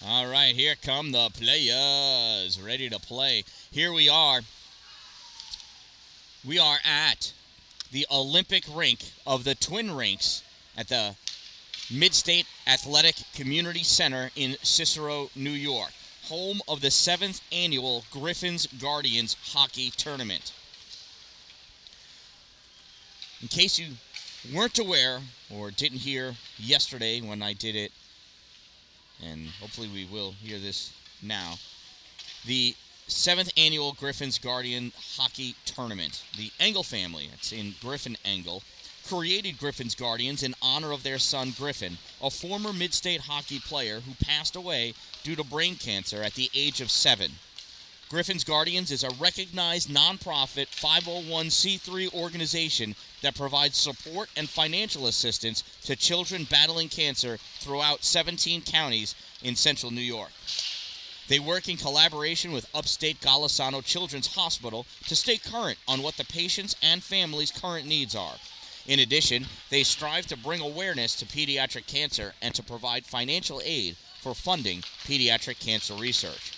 All right, here come the players ready to play. Here we are. We are at the Olympic rink of the Twin Rinks at the Mid-State Athletic Community Center in Cicero, New York, home of the 7th annual Griffins Guardians hockey tournament. In case you weren't aware or didn't hear yesterday when I did it, and hopefully we will hear this now, the 7th annual Griffins Guardian hockey tournament. The Engel family, it's in Griffin Engel, created Griffins Guardians in honor of their son Griffin, a former mid-state hockey player who passed away due to brain cancer at the age of 7. Griffins Guardians is a recognized nonprofit 501c3 organization that provides support and financial assistance to children battling cancer throughout 17 counties in central New York. They work in collaboration with upstate Golisano Children's Hospital to stay current on what the patients' and families' current needs are. In addition, they strive to bring awareness to pediatric cancer and to provide financial aid for funding pediatric cancer research.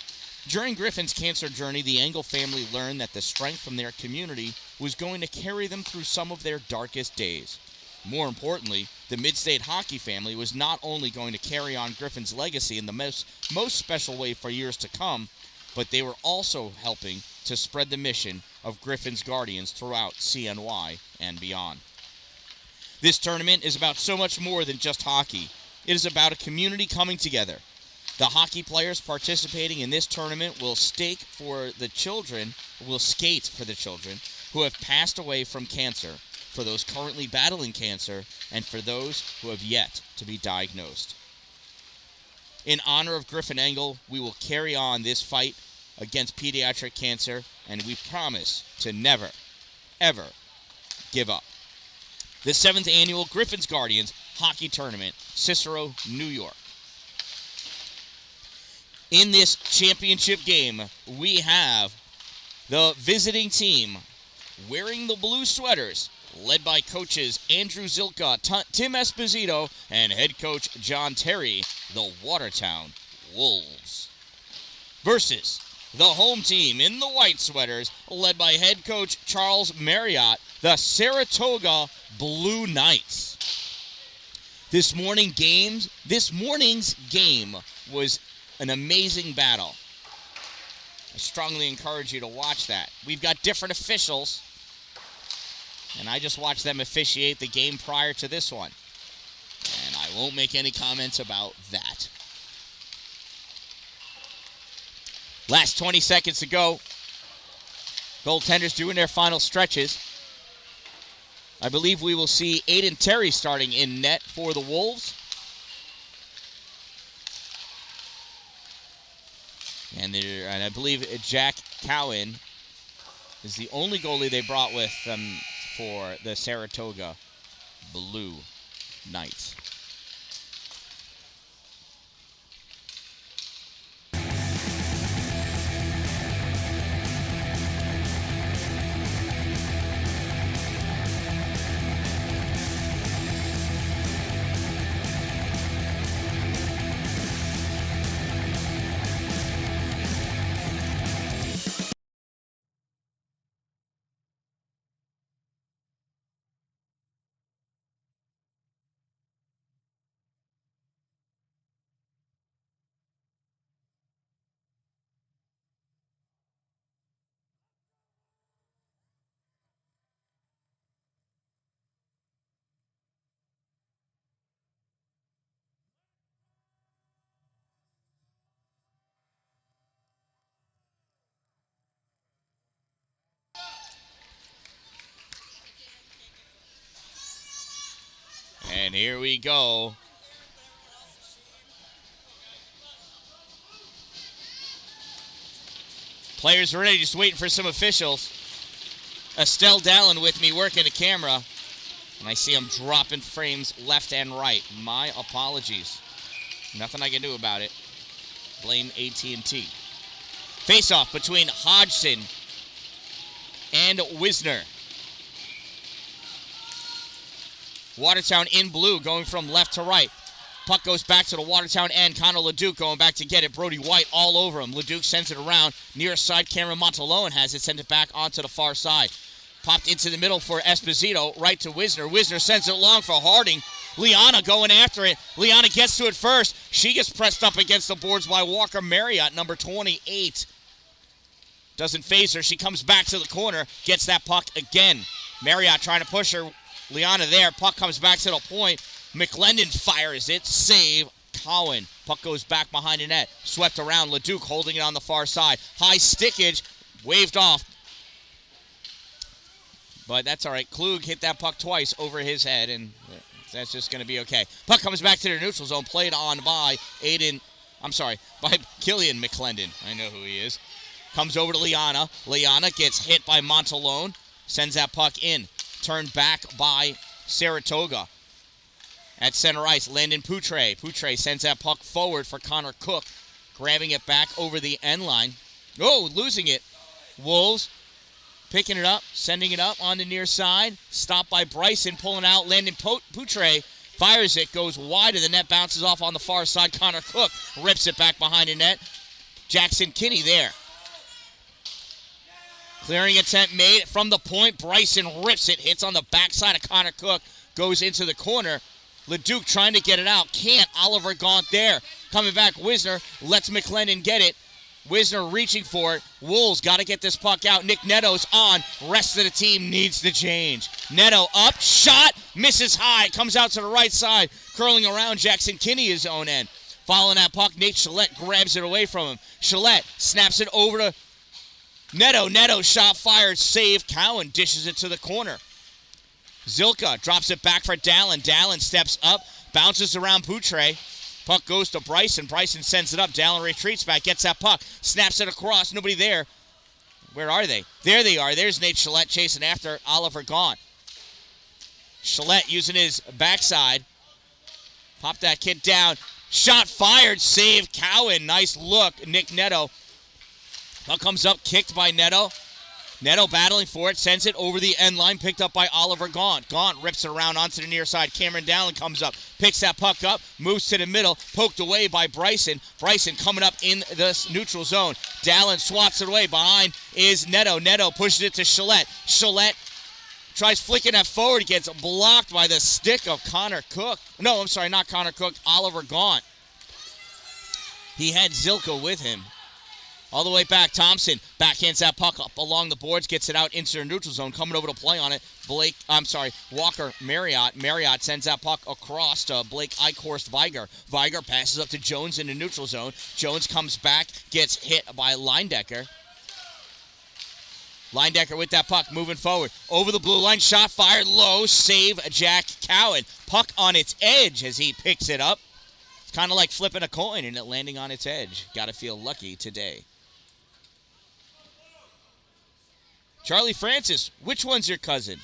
During Griffin's cancer journey, the Engel family learned that the strength from their community was going to carry them through some of their darkest days. More importantly, the Mid-State Hockey family was not only going to carry on Griffin's legacy in the most special way for years to come, but they were also helping to spread the mission of Griffin's Guardians throughout CNY and beyond. This tournament is about so much more than just hockey. It is about a community coming together. The hockey players participating in this tournament will skate for the children who have passed away from cancer, for those currently battling cancer, and for those who have yet to be diagnosed. In honor of Griffin Engel, we will carry on this fight against pediatric cancer, and we promise to never, ever give up. The 7th annual Griffins Guardians Hockey Tournament, Cicero, New York. In this championship game, we have the visiting team wearing the blue sweaters, led by coaches Andrew Zilka, Tim Esposito, and head coach John Terry, the Watertown Wolves. Versus the home team in the white sweaters, led by head coach Charles Marriott, the Saratoga Blue Knights. This morning's game was an amazing battle. I strongly encourage you to watch that. We've got different officials, and I just watched them officiate the game prior to this one. And I won't make any comments about that. Last 20 seconds to go. Goaltenders doing their final stretches. I believe we will see Aiden Terry starting in net for the Wolves. And I believe Jack Cowan is the only goalie they brought with them for the Saratoga Blue Knights. And here we go. Players are ready, just waiting for some officials. Dan-Dalin with me working the camera. And I see him dropping frames left and right. My apologies. Nothing I can do about it. Blame AT&T. Face-off between Hodgson and Wisner. Watertown in blue, going from left to right. Puck goes back to the Watertown end. Connor Leduc going back to get it. Brody White all over him. Leduc sends it around. Near side, Cameron Montalone has it. Send it back onto the far side. Popped into the middle for Esposito. Right to Wisner. Wisner sends it long for Harding. Liana going after it. Liana gets to it first. She gets pressed up against the boards by Walker Marriott, number 28. Doesn't phase her. She comes back to the corner. Gets that puck again. Marriott trying to push her. Liana there. Puck comes back to the point. McLendon fires it. Save. Cowan. Puck goes back behind the net. Swept around. Leduc holding it on the far side. High stickage. Waved off. But that's all right. Klug hit that puck twice over his head, and that's just going to be okay. Puck comes back to the neutral zone. Played on by by Killian McLendon. I know who he is. Comes over to Liana. Liana gets hit by Montalone. Sends that puck in. Turned back by Saratoga. At center ice, Landon Poutre. Poutre sends that puck forward for Connor Cook. Grabbing it back over the end line. Oh, losing it. Wolves picking it up, sending it up on the near side. Stopped by Bryson, pulling out. Landon Poutre fires it, goes wide of the net, bounces off on the far side. Connor Cook rips it back behind the net. Jackson Kinney there. Clearing attempt made from the point. Bryson rips it, hits on the backside of Connor Cook, goes into the corner. Leduc trying to get it out. Can't. Oliver Gaunt there. Coming back, Wisner lets McLendon get it. Wisner reaching for it. Wolves got to get this puck out. Nick Neto's on. Rest of the team needs to change. Neto up. Shot. Misses high. Comes out to the right side. Curling around Jackson Kinney his own end. Following that puck, Nate Gillette grabs it away from him. Gillette snaps it over to Neto. Neto shot fired. Save. Cowan dishes it to the corner. Zilka drops it back for Dan-Dalin. Dan-Dalin steps up. Bounces around Poutre. Puck goes to Bryson. Bryson sends it up. Dan-Dalin retreats back. Gets that puck. Snaps it across. Nobody there. Where are they? There they are. There's Nate Gillette chasing after Oliver Gaunt. Gillette using his backside. Pop that kid down. Shot fired. Save. Cowan. Nice look. Nick Neto. Puck comes up. Kicked by Neto. Neto battling for it, sends it over the end line, picked up by Oliver Gaunt. Gaunt rips it around onto the near side. Cameron Dan-Dalin comes up, picks that puck up, moves to the middle, poked away by Bryson. Bryson coming up in the neutral zone. Dan-Dalin swats it away. Behind is Neto. Neto pushes it to Gillette. Gillette tries flicking that forward, gets blocked by the stick of Connor Cook. No, I'm sorry, not Connor Cook, Oliver Gaunt. He had Zilka with him. All the way back, Thompson backhands that puck up along the boards, gets it out into the neutral zone, coming over to play on it. Walker Marriott. Marriott sends that puck across to Blake Eichhorst Viger. Viger passes up to Jones in the neutral zone. Jones comes back, gets hit by Leindecker. Leindecker with that puck, moving forward. Over the blue line, shot fired low, save Jack Cowan. Puck on its edge as he picks it up. It's kind of like flipping a coin and it landing on its edge. Got to feel lucky today. Charlie Francis, which one's your cousin?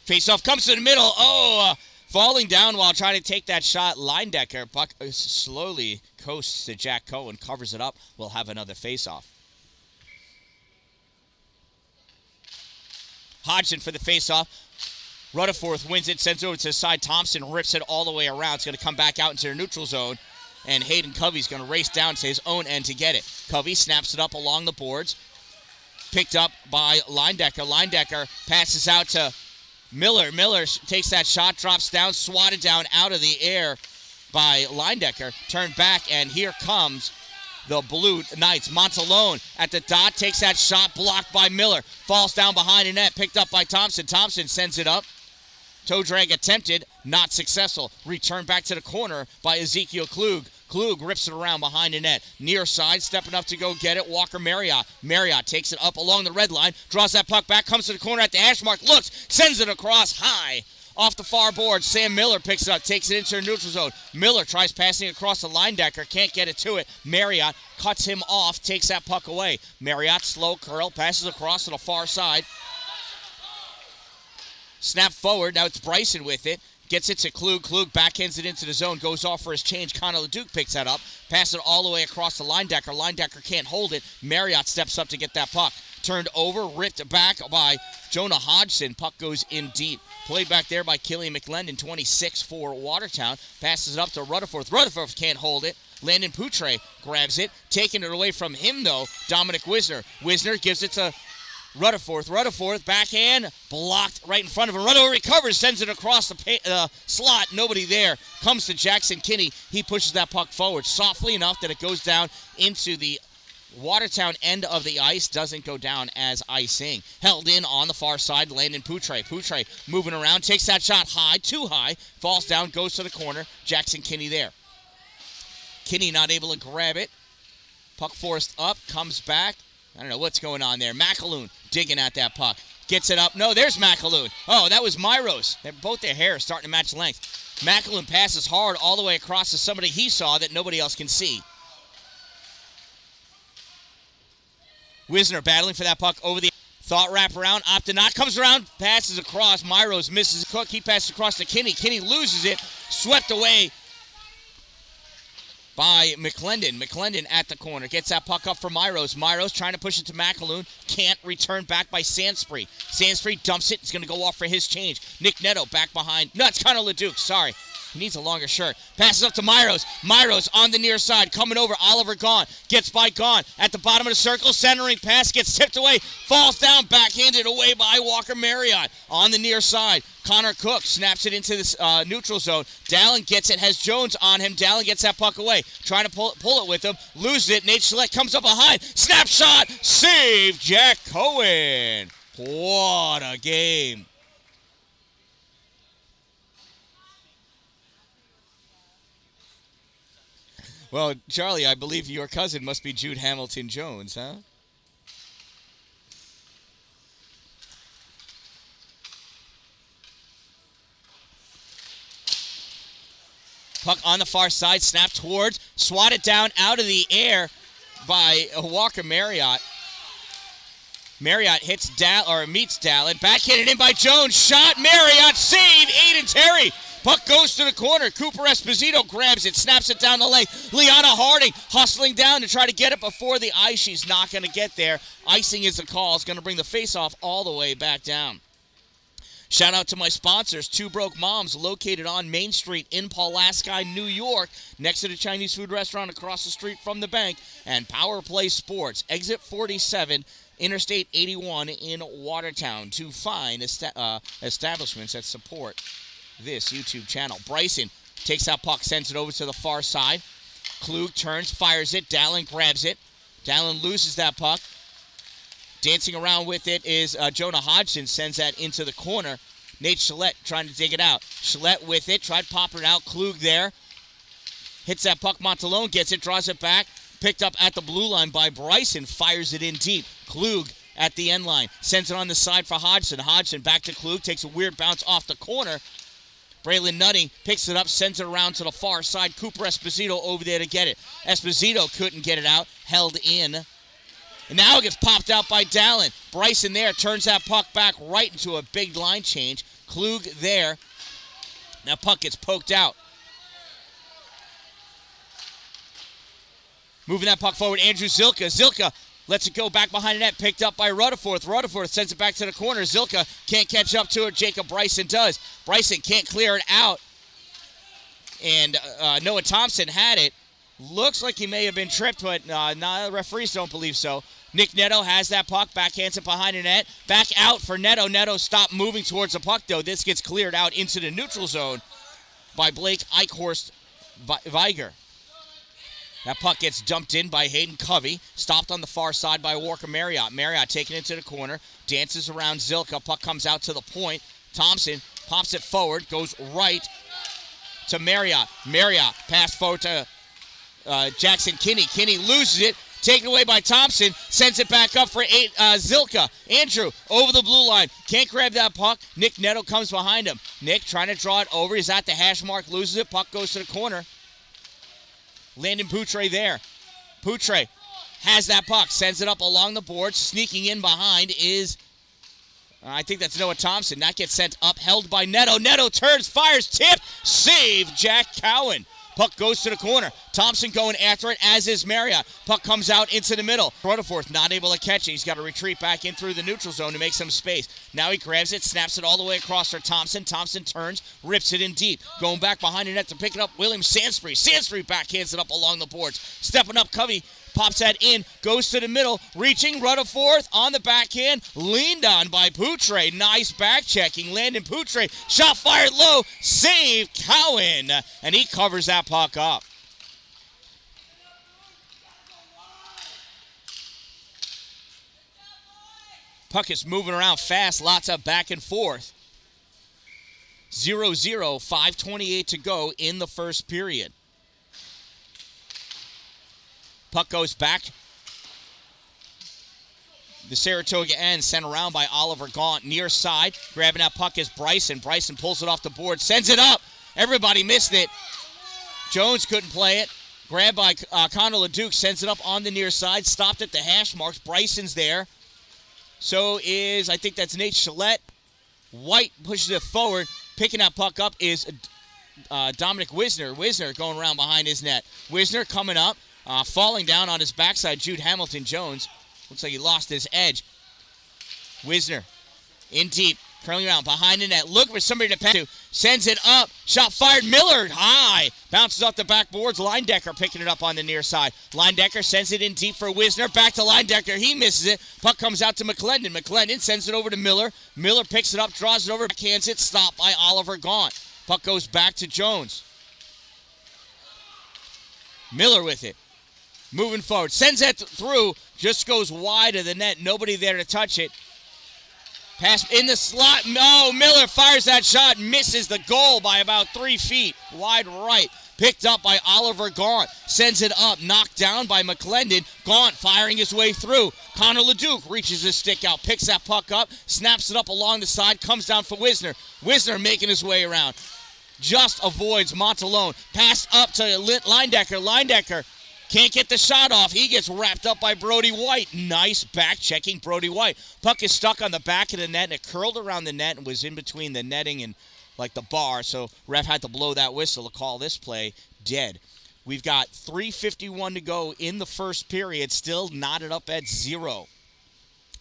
Faceoff comes to the middle. Falling down while trying to take that shot. Leindecker, puck slowly coasts to Jack Cohen, covers it up. We'll have another faceoff. Hodgson for the faceoff. Rutherford wins it, sends it over to the side. Thompson rips it all the way around. It's going to come back out into the neutral zone. And Hayden Covey's going to race down to his own end to get it. Covey snaps it up along the boards. Picked up by Leindecker. Leindecker passes out to Miller. Miller takes that shot, drops down, swatted down out of the air by Leindecker. Turned back, and here comes the Blue Knights. Montalone at the dot, takes that shot, blocked by Miller. Falls down behind the net, picked up by Thompson. Thompson sends it up. Toe drag attempted, not successful. Returned back to the corner by Ezekiel Klug. Klug rips it around behind the net. Near side, stepping up to go get it. Walker Marriott. Marriott takes it up along the red line. Draws that puck back, comes to the corner at the hash mark. Looks, sends it across high. Off the far board, Sam Miller picks it up, takes it into the neutral zone. Miller tries passing across the Leindecker, can't get it to it. Marriott cuts him off, takes that puck away. Marriott, slow curl, passes across to the far side. Snap forward, now it's Bryson with it. Gets it to Klug. Klug backhands it into the zone, goes off for his change. Connor Leduc picks that up, passes it all the way across the Leindecker. Leindecker can't hold it. Marriott steps up to get that puck. turned over, ripped back by Jonah Hodgson. Puck goes in deep. Played back there by Killian McLendon, 26 for Watertown. Passes it up to Rutherford. Rutherford can't hold it. Landon Poutre grabs it. Taking it away from him, though, Dominic Wisner. Wisner gives it to Rutherford. Rutherford, backhand, blocked right in front of him. Rutherford recovers, sends it across the slot. Nobody there. Comes to Jackson Kinney. He pushes that puck forward softly enough that it goes down into the Watertown end of the ice. Doesn't go down as icing. Held in on the far side, Landon Poutre. Poutre moving around, takes that shot high, too high. Falls down, goes to the corner. Jackson Kinney there. Kinney not able to grab it. Puck forced up, comes back. I don't know what's going on there. McAloon digging at that puck. Gets it up. No, there's McAloon. Oh, that was Myros. Both their hair starting to match length. McAloon passes hard all the way across to somebody he saw that nobody else can see. Wisner battling for that puck over the thought wrap around. Optinot comes around, passes across. Myros misses Cook. He passes across to Kinney. Kinney loses it. Swept away by McClendon. McClendon at the corner. Gets that puck up for Myros. Myros trying to push it to McAloon. Can't. Return back by Sanspree. Sanspree dumps it. It's going to go off for his change. Nick Neto back behind. No, it's Connor LeDuc. Sorry. He needs a longer shirt. Passes up to Myros. Myros on the near side. Coming over. Oliver Gahn. Gets by Gahn. At the bottom of the circle. Centering pass. Gets tipped away. Falls down. Backhanded away by Walker Marriott. On the near side. Connor Cook snaps it into the neutral zone. Dallin gets it. Has Jones on him. Dallin gets that puck away. Trying to pull it with him. Loses it. Nate Gillette comes up behind. Snapshot. Save Jack Cohen. What a game. Well, Charlie, I believe your cousin must be Jude Hamilton Jones, huh? Puck on the far side, snapped towards, swatted down out of the air by Walker Marriott. Marriott hits meets Dallin. Backhanded in by Jones. Shot. Marriott save. Aiden Terry. Puck goes to the corner. Cooper Esposito grabs it, snaps it down the lane. Liana Harding hustling down to try to get it before the ice. She's not going to get there. Icing is the call. It's going to bring the faceoff all the way back down. Shout out to my sponsors, Two Broke Moms, located on Main Street in Pulaski, New York, next to the Chinese food restaurant across the street from the bank, and Power Play Sports, exit 47, Interstate 81 in Watertown, to find establishments that support this YouTube channel. Bryson takes that puck, sends it over to the far side. Klug turns, fires it. Dallin grabs it. Dallin loses that puck. Dancing around with it is Jonah Hodgson, sends that into the corner. Nate Gillette trying to dig it out. Gillette with it, tried popping it out. Klug there. Hits that puck. Montalone gets it, draws it back. Picked up at the blue line by Bryson, fires it in deep. Klug at the end line, sends it on the side for Hodgson. Hodgson back to Klug, takes a weird bounce off the corner. Braylon Nutting picks it up, sends it around to the far side. Cooper Esposito over there to get it. Esposito couldn't get it out, held in. And now it gets popped out by Dallin. Bryson there turns that puck back right into a big line change. Klug there. Now puck gets poked out. Moving that puck forward, Andrew Zilka. Zilka lets it go back behind the net, picked up by Rutherford. Rutherford sends it back to the corner. Zilka can't catch up to it. Jacob Bryson does. Bryson can't clear it out. And Noah Thompson had it. Looks like he may have been tripped, but the referees don't believe so. Nick Neto has that puck, backhands it behind the net. Back out for Neto. Neto stopped moving towards the puck, though. This gets cleared out into the neutral zone by Blake Eichhorst Viger. That puck gets dumped in by Hayden Covey. Stopped on the far side by Walker Marriott. Marriott taking it to the corner. Dances around Zilka. Puck comes out to the point. Thompson pops it forward. Goes right to Marriott. Marriott passed forward to Jackson Kinney. Kinney loses it. Taken away by Thompson. Sends it back up for Zilka. Andrew over the blue line. Can't grab that puck. Nick Neto comes behind him. Nick trying to draw it over. He's at the hash mark. Loses it. Puck goes to the corner. Landon Poutre there. Poutre has that puck. Sends it up along the board. Sneaking in behind is, I think that's Noah Thompson. That gets sent up. Held by Neto. Neto turns. Fires. Tip. Save Jack Cowan. Puck goes to the corner. Thompson going after it, as is Marriott. Puck comes out into the middle. Rutherford not able to catch it. He's got to retreat back in through the neutral zone to make some space. Now he grabs it, snaps it all the way across for Thompson. Thompson turns, rips it in deep. Going back behind the net to pick it up, William Sansbury. Sansbury backhands it up along the boards. Stepping up, Covey pops that in, goes to the middle, reaching Rutherford on the backhand, leaned on by Poutre. Nice back checking. Landon Poutre, shot fired low, save Cowan, and he covers that puck up. Puck is moving around fast, lots of back and forth. 0-0, 5:28 to go in the first period. Puck goes back. The Saratoga end sent around by Oliver Gaunt. Near side. Grabbing that puck is Bryson. Bryson pulls it off the board. Sends it up. Everybody missed it. Jones couldn't play it. Grabbed by Connor LeDuc. Sends it up on the near side. Stopped at the hash marks. Bryson's there. So is, I think that's Nate Gillette. White pushes it forward. Picking that puck up is Dominic Wisner. Wisner going around behind his net. Wisner coming up. Falling down on his backside, Jude Hamilton-Jones. Looks like he lost his edge. Wisner in deep, curling around behind the net. Looking for somebody to pass to. Sends it up. Shot fired. Miller high. Bounces off the backboards. Linedecker picking it up on the near side. Linedecker sends it in deep for Wisner. Back to Linedecker. He misses it. Puck comes out to McClendon. McClendon sends it over to Miller. Miller picks it up, draws it over, backhands it. Stopped by Oliver Gaunt. Puck goes back to Jones. Miller with it. Moving forward. Sends that through. Just goes wide of the net. Nobody there to touch it. Pass in the slot. No, Miller fires that shot. Misses the goal by about 3 feet. Wide right. Picked up by Oliver Gaunt. Sends it up. Knocked down by McClendon. Gaunt firing his way through. Connor LeDuc reaches his stick out. Picks that puck up. Snaps it up along the side. Comes down for Wisner. Wisner making his way around. Just avoids Montalone. Pass up to Linedecker. Linedecker can't get the shot off. He gets wrapped up by Brody White. Nice back-checking Brody White. Puck is stuck on the back of the net, and it curled around the net and was in between the netting and, like, the bar. So ref had to blow that whistle to call this play dead. We've got 3:51 to go in the first period, still knotted up at 0.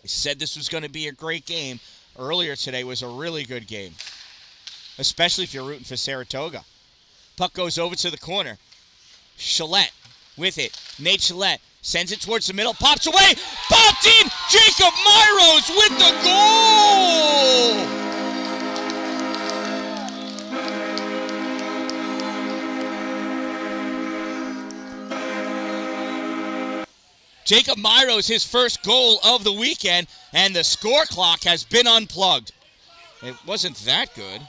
I said this was going to be a great game. Earlier today was a really good game, especially if you're rooting for Saratoga. Puck goes over to the corner. Gillette with it. Nate Gillette sends it towards the middle. Pops away. Popped in. Jacob Myros with the goal. Jacob Myros, his first goal of the weekend, and the score clock has been unplugged. It wasn't that good.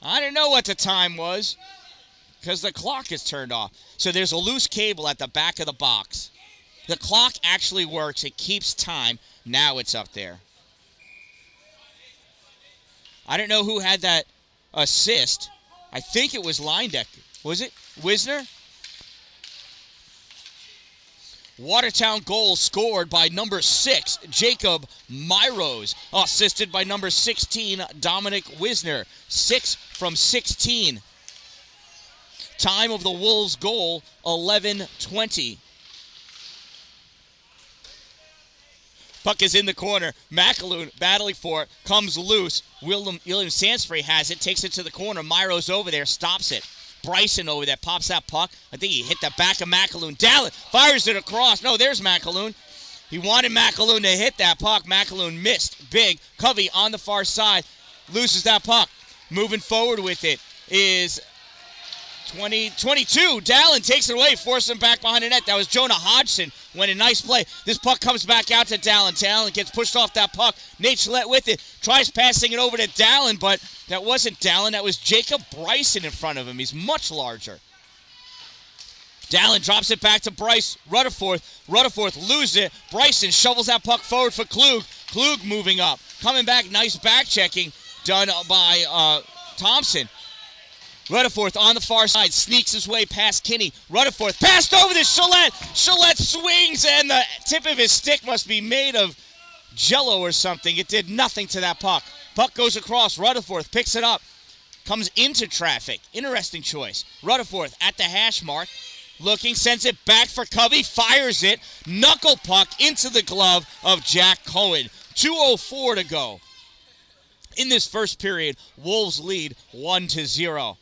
I don't know what the time was because the clock is turned off. So there's a loose cable at the back of the box. The clock actually works. It keeps time. Now it's up there. I don't know who had that assist. I think it was Linedecker. Was it Wisner? Watertown goal scored by number 6, Jacob Myros. Assisted by number 16, Dominic Wisner. 6 from 16. Time of the Wolves' goal, 11:20. Puck is in the corner. McAloon battling for it. Comes loose. William Sansbury has it. Takes it to the corner. Myros over there. Stops it. Bryson over there pops that puck. I think he hit the back of McAloon. Dalin fires it across. No, there's McAloon. He wanted McAloon to hit that puck. McAloon missed big. Covey on the far side loses that puck. Moving forward with it is 22. Dalin takes it away, forces him back behind the net. That was Jonah Hodgson. Went a nice play. This puck comes back out to Dalin. Dalin gets pushed off that puck. Nate Gillette with it. Tries passing it over to Dalin, but that wasn't Dalin. That was Jacob Bryson in front of him. He's much larger. Dalin drops it back to Bryce. Rutherford loses it. Bryson shovels that puck forward for Klug. Klug moving up. Coming back, nice back checking done by Thompson. Rutherford on the far side, sneaks his way past Kinney. Rutherford passed over to Gillette. Gillette swings, and the tip of his stick must be made of Jell-O or something. It did nothing to that puck. Puck goes across. Rutherford picks it up. Comes into traffic. Interesting choice. Rutherford at the hash mark. Looking, sends it back for Covey. Fires it. Knuckle puck into the glove of Jack Cohen. 2:04 to go. In this first period, Wolves lead 1-0.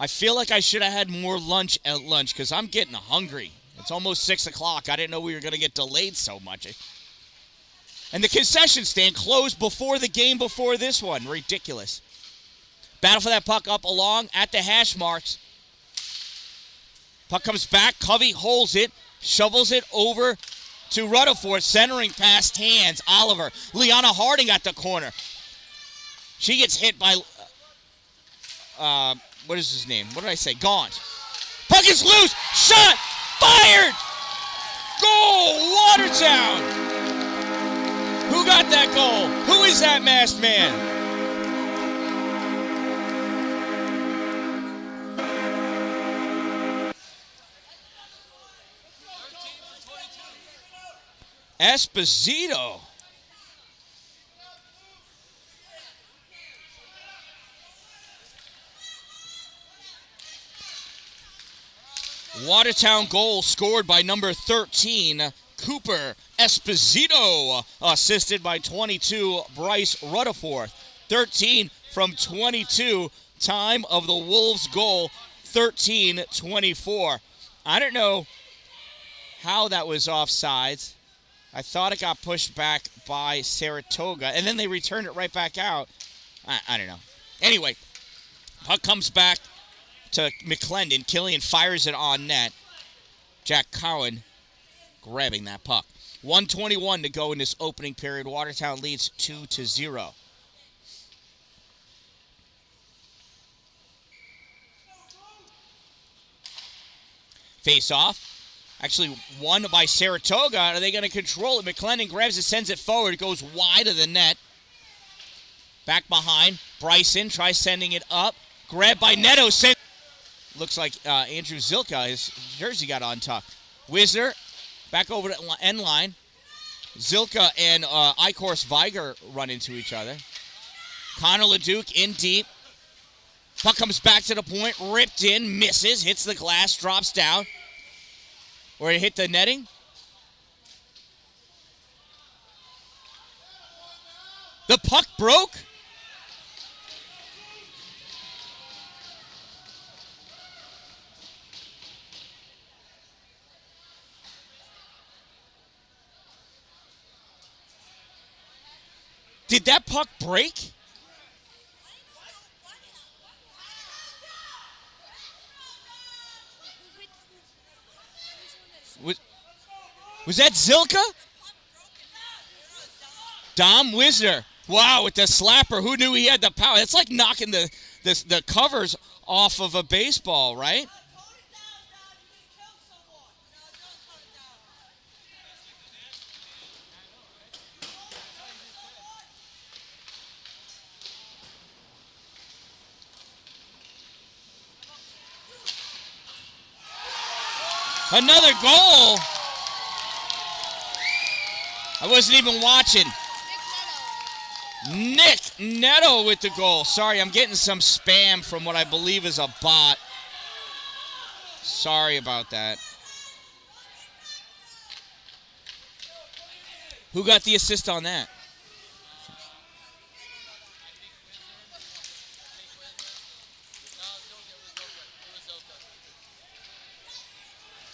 I feel like I should have had more lunch at lunch because I'm getting hungry. It's almost 6 o'clock. I didn't know we were going to get delayed so much. And the concession stand closed before the game before this one. Ridiculous. Battle for that puck up along at the hash marks. Puck comes back. Covey holds it. Shovels it over to Rutherford. Centering past hands. Oliver. Liana Harding at the corner. She gets hit by... what is his name? What did I say? Gaunt. Puck is loose. Shot. Fired. Goal. Watertown. Who got that goal? Who is that masked man? Esposito. Watertown goal scored by number 13, Cooper Esposito, assisted by 22, Bryce Rutherford. 13 from 22, time of the Wolves' goal, 13-24. I don't know how that was offsides. I thought it got pushed back by Saratoga, and then they returned it right back out. I don't know. Anyway, puck comes back to McClendon. Killian fires it on net. Jack Cowan grabbing that puck. 1:21 to go in this opening period. Watertown leads 2-0. Face off. Actually won by Saratoga. Are they going to control it? McClendon grabs it, sends it forward. It goes wide of the net. Back behind. Bryson tries sending it up. Grabbed by Neto. Looks like Andrew Zilka, his jersey got untucked. Wisner back over to end line. Zilka and Eichhorst Viger run into each other. Connor LeDuc in deep. Puck comes back to the point. Ripped in. Misses. Hits the glass. Drops down. Or it hit the netting. The puck broke. Did that puck break? Was that Zilka? Dom Wisner. Wow, with the slapper. Who knew he had the power? It's like knocking the covers off of a baseball, right? Another goal. I wasn't even watching. Nick Neto with the goal. Sorry, I'm getting some spam from what I believe is a bot. Sorry about that. Who got the assist on that?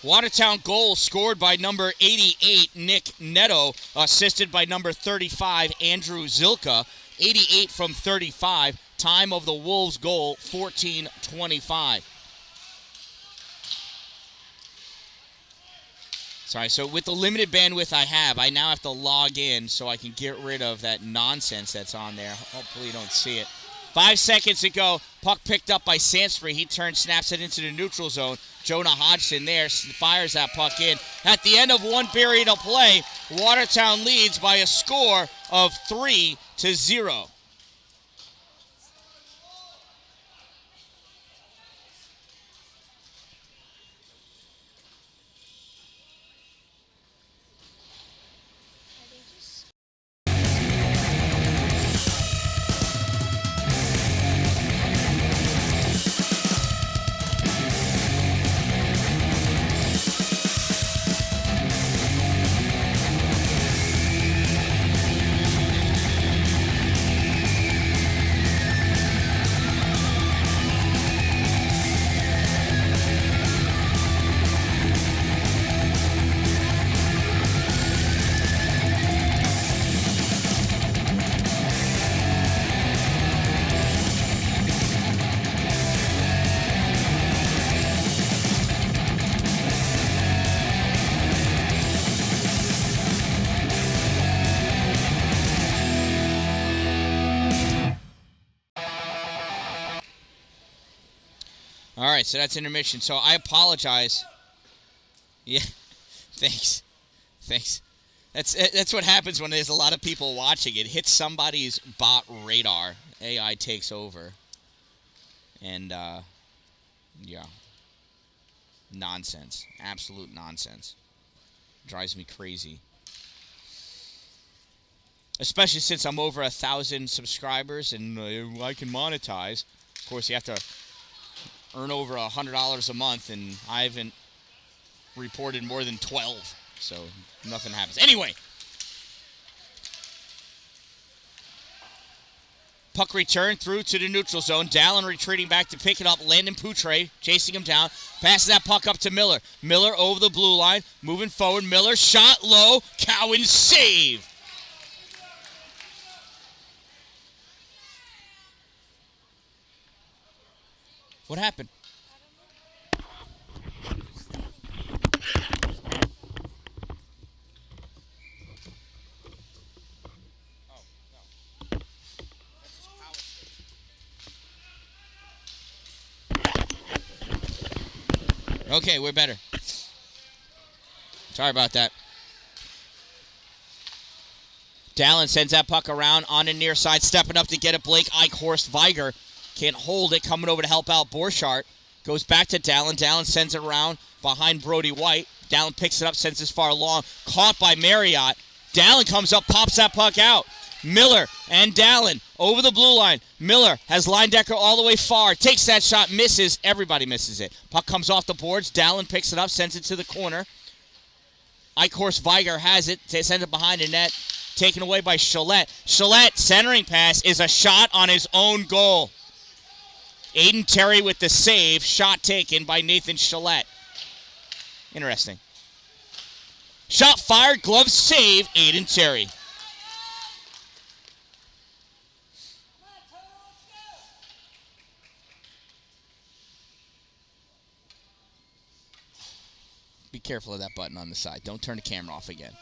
Watertown goal scored by number 88, Nick Neto, assisted by number 35, Andrew Zilka. 88 from 35. Time of the Wolves' goal, 14:25. Sorry, so with the limited bandwidth I have, I now have to log in so I can get rid of that nonsense that's on there. Hopefully you don't see it. 5 seconds to go. Puck picked up by Sansbury. He turns, snaps it into the neutral zone. Jonah Hodgson there fires that puck in. At the end of one period of play, Watertown leads by a score of 3-0. right, so that's intermission. So I apologize. Yeah, thanks. That's what happens when there's a lot of people watching. It hits somebody's bot radar. AI takes over. And, yeah. Nonsense. Absolute nonsense. Drives me crazy. Especially since I'm over 1,000 subscribers and I can monetize. Of course, you have to earn over $100 a month, and I haven't reported more than 12, so nothing happens. Anyway, puck return through to the neutral zone. Dalin retreating back to pick it up. Landon Poutre chasing him down. Passes that puck up to Miller. Miller over the blue line, moving forward. Miller shot low. Cowan save. What happened? Okay, we're better. Sorry about that. Dalin sends that puck around on the near side, stepping up to get it. Blake Eichhorst Viger can't hold it, coming over to help out Borchardt. Goes back to Dalin. Dalin sends it around behind Brody White. Dalin picks it up, sends it far long. Caught by Marriott. Dalin comes up, pops that puck out. Miller and Dalin over the blue line. Miller has Linedecker all the way far. Takes that shot, misses. Everybody misses it. Puck comes off the boards. Dalin picks it up, sends it to the corner. Eichhorst Viger has it. Sends it behind the net. Taken away by Chalette. Chalette, centering pass, is a shot on his own goal. Aiden Terry with the save. Shot taken by Nathan Chalette. Interesting. Shot fired, glove save, Aiden Terry. Be careful of that button on the side. Don't turn the camera off again.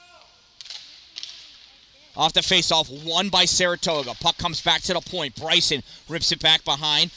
Off the face-off, won by Saratoga. Puck comes back to the point. Bryson rips it back behind.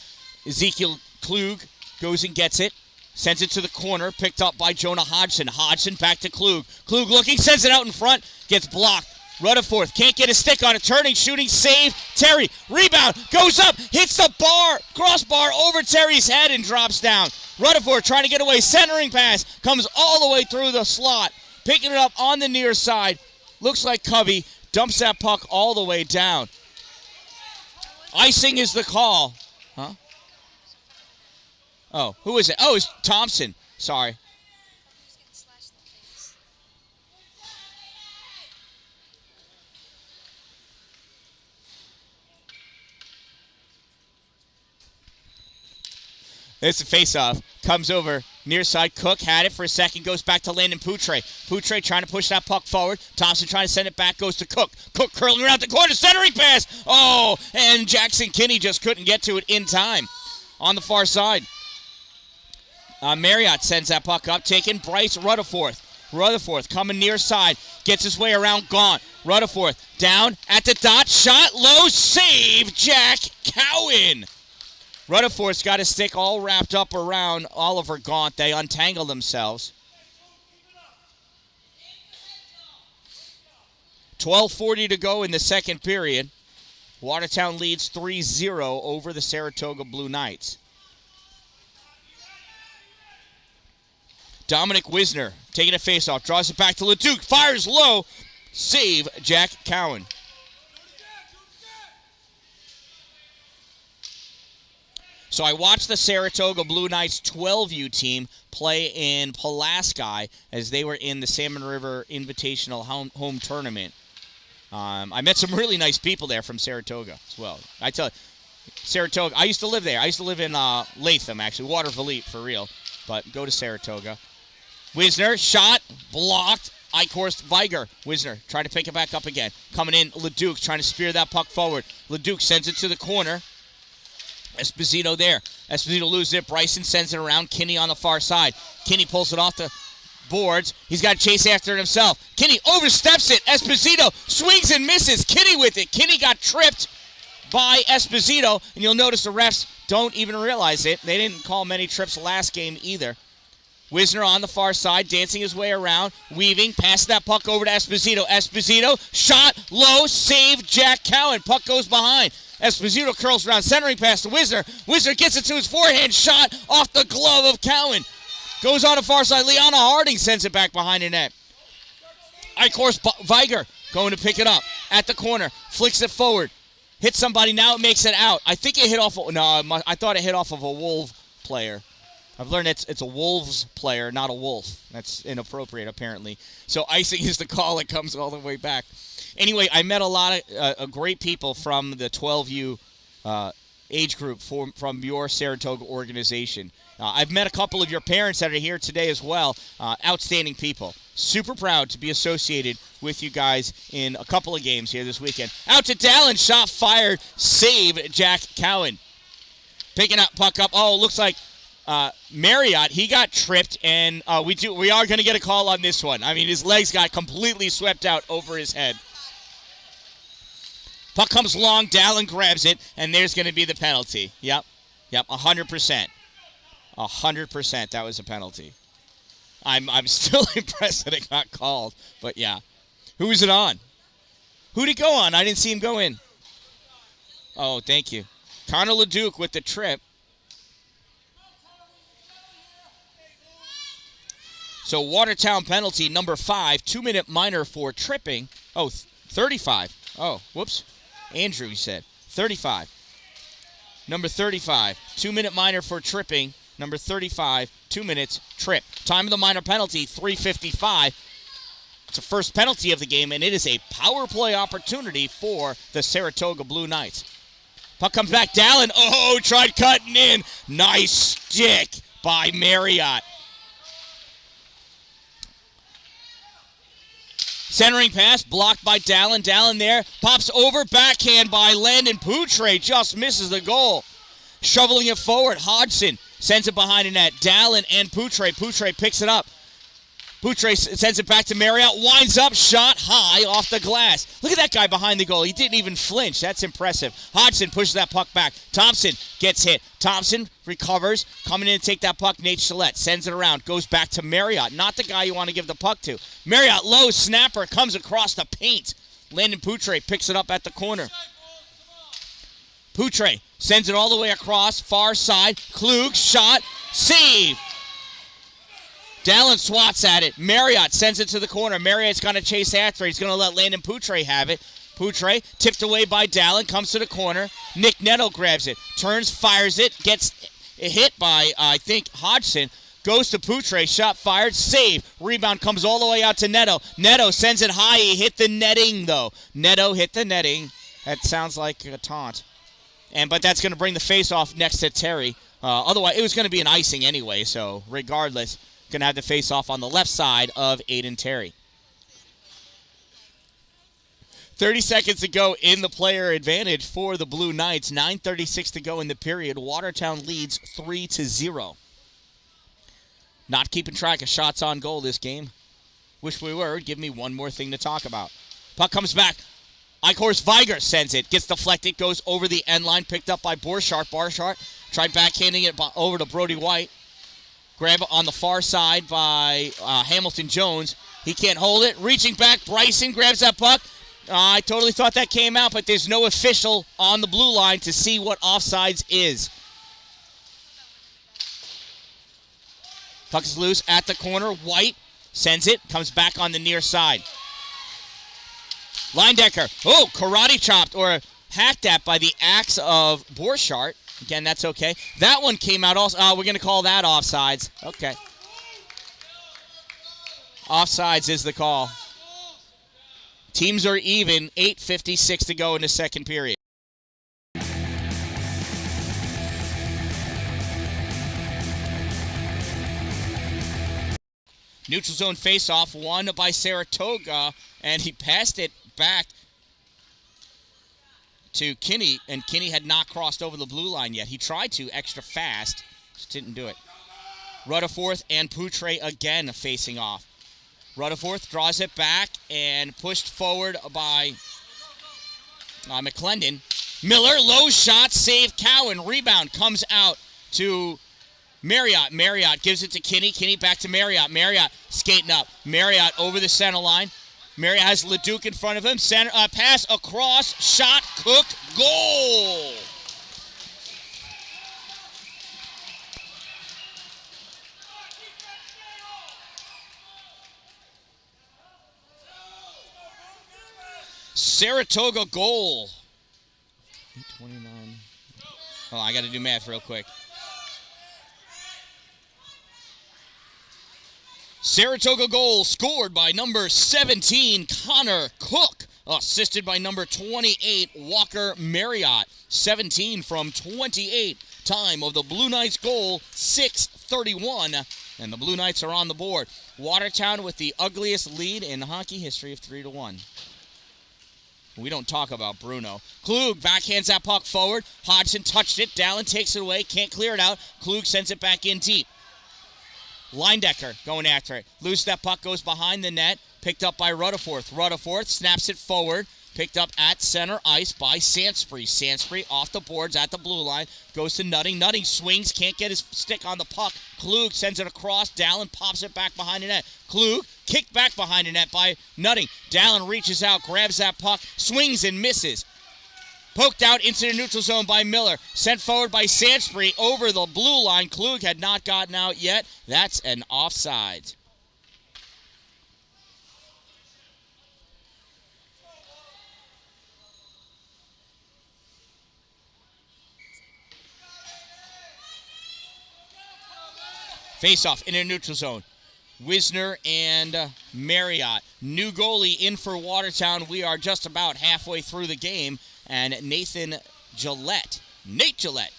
Ezekiel Klug goes and gets it. Sends it to the corner. Picked up by Jonah Hodgson. Hodgson back to Klug. Klug looking, sends it out in front. Gets blocked. Rutherford can't get a stick on it. Turning, shooting, save. Terry, rebound, goes up, hits the bar, crossbar over Terry's head and drops down. Rutherford trying to get away. Centering pass. Comes all the way through the slot. Picking it up on the near side. Looks like Covey dumps that puck all the way down. Icing is the call. Huh? Oh, who is it? Oh, it's Thompson. Sorry. It's a face-off. Comes over. Near side. Cook had it for a second. Goes back to Landon Poutre. Poutre trying to push that puck forward. Thompson trying to send it back. Goes to Cook. Cook curling around the corner. Centering pass. Oh, and Jackson Kinney just couldn't get to it in time. On the far side. Marriott sends that puck up. Taking Bryce Rutherford. Rutherford coming near side. Gets his way around Gaunt. Rutherford down at the dot. Shot low. Save. Jack Cowan. Rutherford's got his stick all wrapped up around Oliver Gaunt. They untangle themselves. 12:40 to go in the second period. Watertown leads 3-0 over the Saratoga Blue Knights. Dominic Wisner taking a faceoff, draws it back to LeDuc, fires low, save Jack Cowan. So I watched the Saratoga Blue Knights 12U team play in Pulaski as they were in the Salmon River Invitational home tournament. I met some really nice people there from Saratoga as well. I tell you, Saratoga, I used to live there. I used to live in Latham, actually, Waterville for real, but go to Saratoga. Wisner, shot, blocked. Eichhorst Viger. Wisner trying to pick it back up again. Coming in, LeDuc trying to spear that puck forward. LeDuc sends it to the corner. Esposito there. Esposito loses it. Bryson sends it around. Kinney on the far side. Kinney pulls it off the boards. He's got to chase after it himself. Kinney oversteps it. Esposito swings and misses. Kinney with it. Kinney got tripped. by Esposito, and you'll notice the refs don't even realize it. They didn't call many trips last game either. Wisner on the far side, dancing his way around, weaving, passes that puck over to Esposito. Esposito, shot, low, save, Jack Cowan. Puck goes behind. Esposito curls around, centering pass to Wisner. Wisner gets it to his forehand, shot off the glove of Cowan. Goes on the far side, Liana Harding sends it back behind the net. Eichhorst Viger going to pick it up at the corner, flicks it forward, hits somebody, now it makes it out. I think it hit off, I thought it hit off of a Wolf player. I've learned it's a Wolves player, not a Wolf. That's inappropriate, apparently. So icing is the call. It comes all the way back. Anyway, I met a lot of great people from the 12U age group from your Saratoga organization. I've met a couple of your parents that are here today as well. Outstanding people. Super proud to be associated with you guys in a couple of games here this weekend. Out to Dalin, shot fired, save Jack Cowan. Picking up puck up. Oh, looks like Marriott, he got tripped, and we are going to get a call on this one. I mean, his legs got completely swept out over his head. Puck comes long, Dalin grabs it, and there's going to be the penalty. Yep, 100%. 100% that was a penalty. I'm still impressed that it got called, but yeah. Who was it on? Who'd it go on? I didn't see him go in. Oh, thank you. Connor LeDuc with the trip. So Watertown penalty number 5, 2-minute minor for tripping. Oh, 35. Oh, whoops. Andrew, he said. 35. Number 35, 2-minute minor for tripping. Number 35, 2 minutes, trip. Time of the minor penalty, 3:55. It's the first penalty of the game, and it is a power play opportunity for the Saratoga Blue Knights. Puck comes back, Dalin. Oh, tried cutting in. Nice stick by Marriott. Centering pass, blocked by Dalin. Dalin there, pops over, backhand by Landon Poutre, just misses the goal. Shoveling it forward, Hodgson sends it behind the net. Dalin and Poutre. Poutre picks it up. Poutre sends it back to Marriott, winds up, shot high off the glass. Look at that guy behind the goal. He didn't even flinch. That's impressive. Hodgson pushes that puck back. Thompson gets hit. Thompson recovers, coming in to take that puck. Nate Gillette sends it around, goes back to Marriott. Not the guy you want to give the puck to. Marriott, low snapper, comes across the paint. Landon Poutre picks it up at the corner. Poutre sends it all the way across, far side. Klug, shot, save. Dalin swats at it. Marriott sends it to the corner. Marriott's going to chase after it. He's going to let Landon Poutre have it. Poutre tipped away by Dalin, comes to the corner. Nick Netto grabs it, turns, fires it, gets hit by, I think, Hodgson. Goes to Poutre, shot fired, save. Rebound comes all the way out to Netto. Netto sends it high. He hit the netting, though. Netto hit the netting. That sounds like a taunt. But that's going to bring the face-off next to Terry. Otherwise, it was going to be an icing anyway, so regardless, going to have the face-off on the left side of Aiden Terry. 30 seconds to go in the player advantage for the Blue Knights. 9:36 to go in the period. Watertown leads 3-0. Not keeping track of shots on goal this game. Wish we were. Give me one more thing to talk about. Puck comes back. Eichhorst Viger sends it. Gets deflected. Goes over the end line. Picked up by Borchardt. Borchardt tried backhanding it over to Brody White. Grab on the far side by Hamilton Jones. He can't hold it. Reaching back. Bryson grabs that puck. I totally thought that came out, but there's no official on the blue line to see what offsides is. Puck is loose at the corner. White sends it. Comes back on the near side. Leindecker. Oh, karate chopped or hacked at by the axe of Borchardt. Again, that's okay. That one came out also. We're going to call that offsides. Okay. Offsides is the call. Teams are even. 8:56 to go in the second period. Neutral zone faceoff won by Saratoga, and he passed it back to Kinney, and Kinney had not crossed over the blue line yet. He tried to extra fast, just didn't do it. Rutherford and Poutre again facing off. Rutherford draws it back and pushed forward by McClendon. Miller, low shot, save Cowan. Rebound comes out to Marriott. Marriott gives it to Kinney. Kinney back to Marriott. Marriott skating up. Marriott over the center line. Marriott has Leduc in front of him. Center pass across. Shot. Cook. Goal. Saratoga goal. 29. Oh, I got to do math real quick. Saratoga goal scored by number 17, Connor Cook. Assisted by number 28, Walker Marriott. 17 from 28. Time of the Blue Knights goal, 6:31. And the Blue Knights are on the board. Watertown with the ugliest lead in hockey history of 3-1. We don't talk about Bruno. Klug backhands that puck forward. Hodgson touched it. Dalin takes it away. Can't clear it out. Klug sends it back in deep. Lindecker going after it. Loose that puck, goes behind the net. Picked up by Rutherford. Rutherford snaps it forward. Picked up at center ice by Sansbury. Sansbury off the boards at the blue line. Goes to Nutting. Nutting swings. Can't get his stick on the puck. Klug sends it across. Dalin pops it back behind the net. Klug kicked back behind the net by Nutting. Dalin reaches out, grabs that puck, swings and misses. Poked out into the neutral zone by Miller. Sent forward by Sansbury over the blue line. Klug had not gotten out yet. That's an offside. Face-off in a neutral zone. Wisner and Marriott. New goalie in for Watertown. We are just about halfway through the game. And Nate Gillette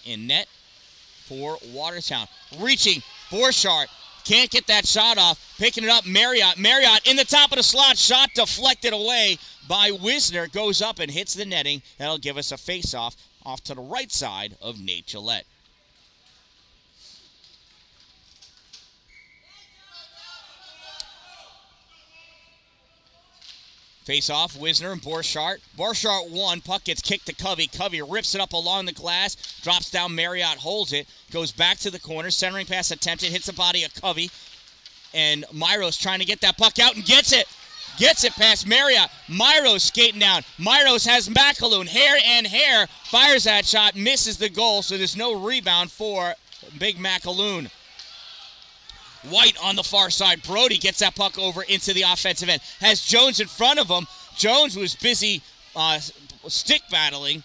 in net for Watertown. Reaching, Borchardt. Can't get that shot off. Picking it up, Marriott. Marriott in the top of the slot. Shot deflected away by Wisner. Goes up and hits the netting. That'll give us a face-off off to the right side of Nate Gillette. Face off, Wisner and Borchardt. Borchardt won. Puck gets kicked to Covey. Covey rips it up along the glass. Drops down. Marriott holds it. Goes back to the corner. Centering pass attempted. Hits the body of Covey. And Myros trying to get that puck out and gets it. Gets it past Marriott. Myros skating down. Myros has McAloon. Hair. Fires that shot. Misses the goal. So there's no rebound for Big McAloon. White on the far side. Brody gets that puck over into the offensive end. Has Jones in front of him. Jones was busy stick battling.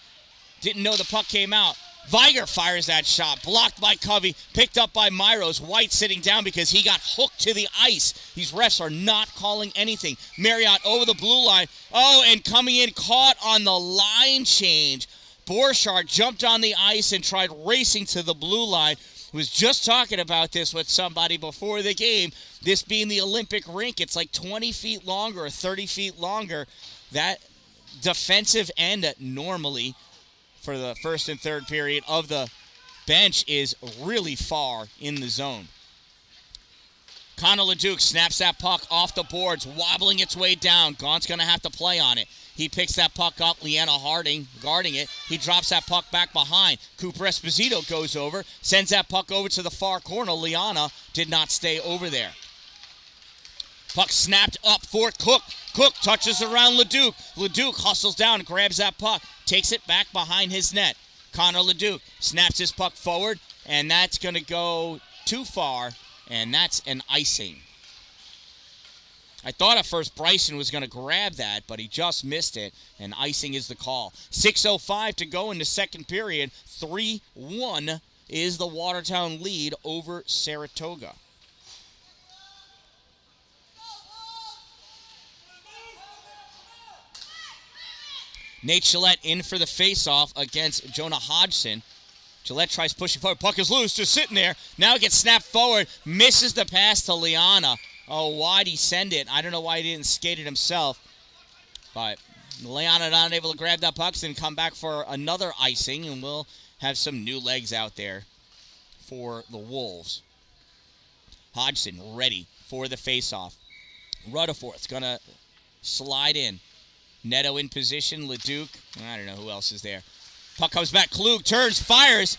Didn't know the puck came out. Viger fires that shot. Blocked by Covey. Picked up by Myros. White sitting down because he got hooked to the ice. These refs are not calling anything. Marriott over the blue line. Oh, and coming in caught on the line change. Borchardt jumped on the ice and tried racing to the blue line. Was just talking about this with somebody before the game. This being the Olympic rink, it's like 20 feet longer or 30 feet longer. That defensive end normally for the first and third period of the bench is really far in the zone. Connor Leduc snaps that puck off the boards, wobbling its way down. Gaunt's going to have to play on it. He picks that puck up. Leanna Harding guarding it. He drops that puck back behind. Cooper Esposito goes over, sends that puck over to the far corner. Leanna did not stay over there. Puck snapped up for Cook. Cook touches around Leduc. Leduc hustles down and grabs that puck. Takes it back behind his net. Connor Leduc snaps his puck forward, and that's going to go too far, and that's an icing. I thought at first Bryson was going to grab that, but he just missed it, and icing is the call. 6:05 to go in the second period. 3-1 is the Watertown lead over Saratoga. Nate Gillette in for the face-off against Jonah Hodgson. Gillette tries pushing forward. Puck is loose, just sitting there. Now it gets snapped forward. Misses the pass to Liana. Oh, why'd he send it? I don't know why he didn't skate it himself. But Liana not able to grab that puck and come back for another icing. And we'll have some new legs out there for the Wolves. Hodgson ready for the face-off. Rutherford's going to slide in. Neto in position. Leduc. I don't know who else is there. Puck comes back. Klug turns, fires.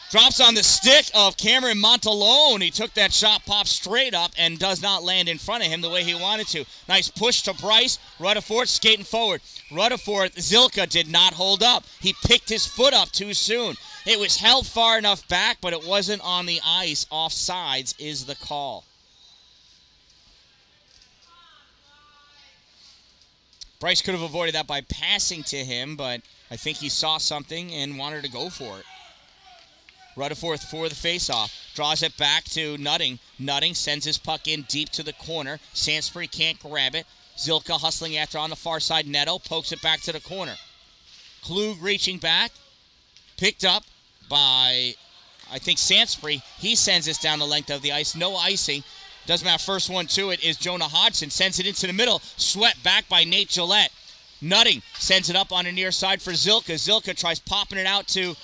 Drops on the stick of Cameron Montalone. He took that shot, popped straight up, and does not land in front of him the way he wanted to. Nice push to Bryce. Rutherford skating forward. Rutherford, Zilka did not hold up. He picked his foot up too soon. It was held far enough back, but it wasn't on the ice. Offsides is the call. Bryce could have avoided that by passing to him, but I think he saw something and wanted to go for it. Rutherford for the faceoff. Draws it back to Nutting. Nutting sends his puck in deep to the corner. Sansbury can't grab it. Zilka hustling after on the far side. Neto pokes it back to the corner. Klug reaching back. Picked up by, I think, Sansbury. He sends this down the length of the ice. No icing. Doesn't matter. First one to it is Jonah Hodgson. Sends it into the middle. Swept back by Nate Gillette. Nutting sends it up on the near side for Zilka. Zilka tries popping it out to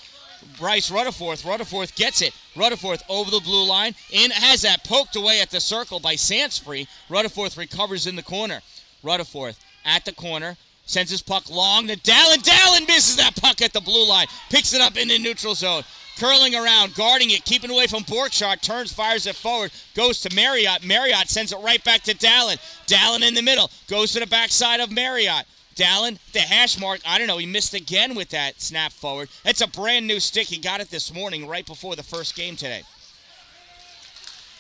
Bryce Rutherford. Rutherford gets it. Rutherford over the blue line. Has that poked away at the circle by Sansbury. Rutherford recovers in the corner. Rutherford at the corner. Sends his puck long to Dalin. Dalin misses that puck at the blue line. Picks it up in the neutral zone. Curling around, guarding it, keeping away from Borchardt. Turns, fires it forward. Goes to Marriott. Marriott sends it right back to Dalin. Dalin in the middle. Goes to the backside of Marriott. Dalin, the hash mark, I don't know, he missed again with that snap forward. It's a brand new stick. He got it this morning right before the first game today.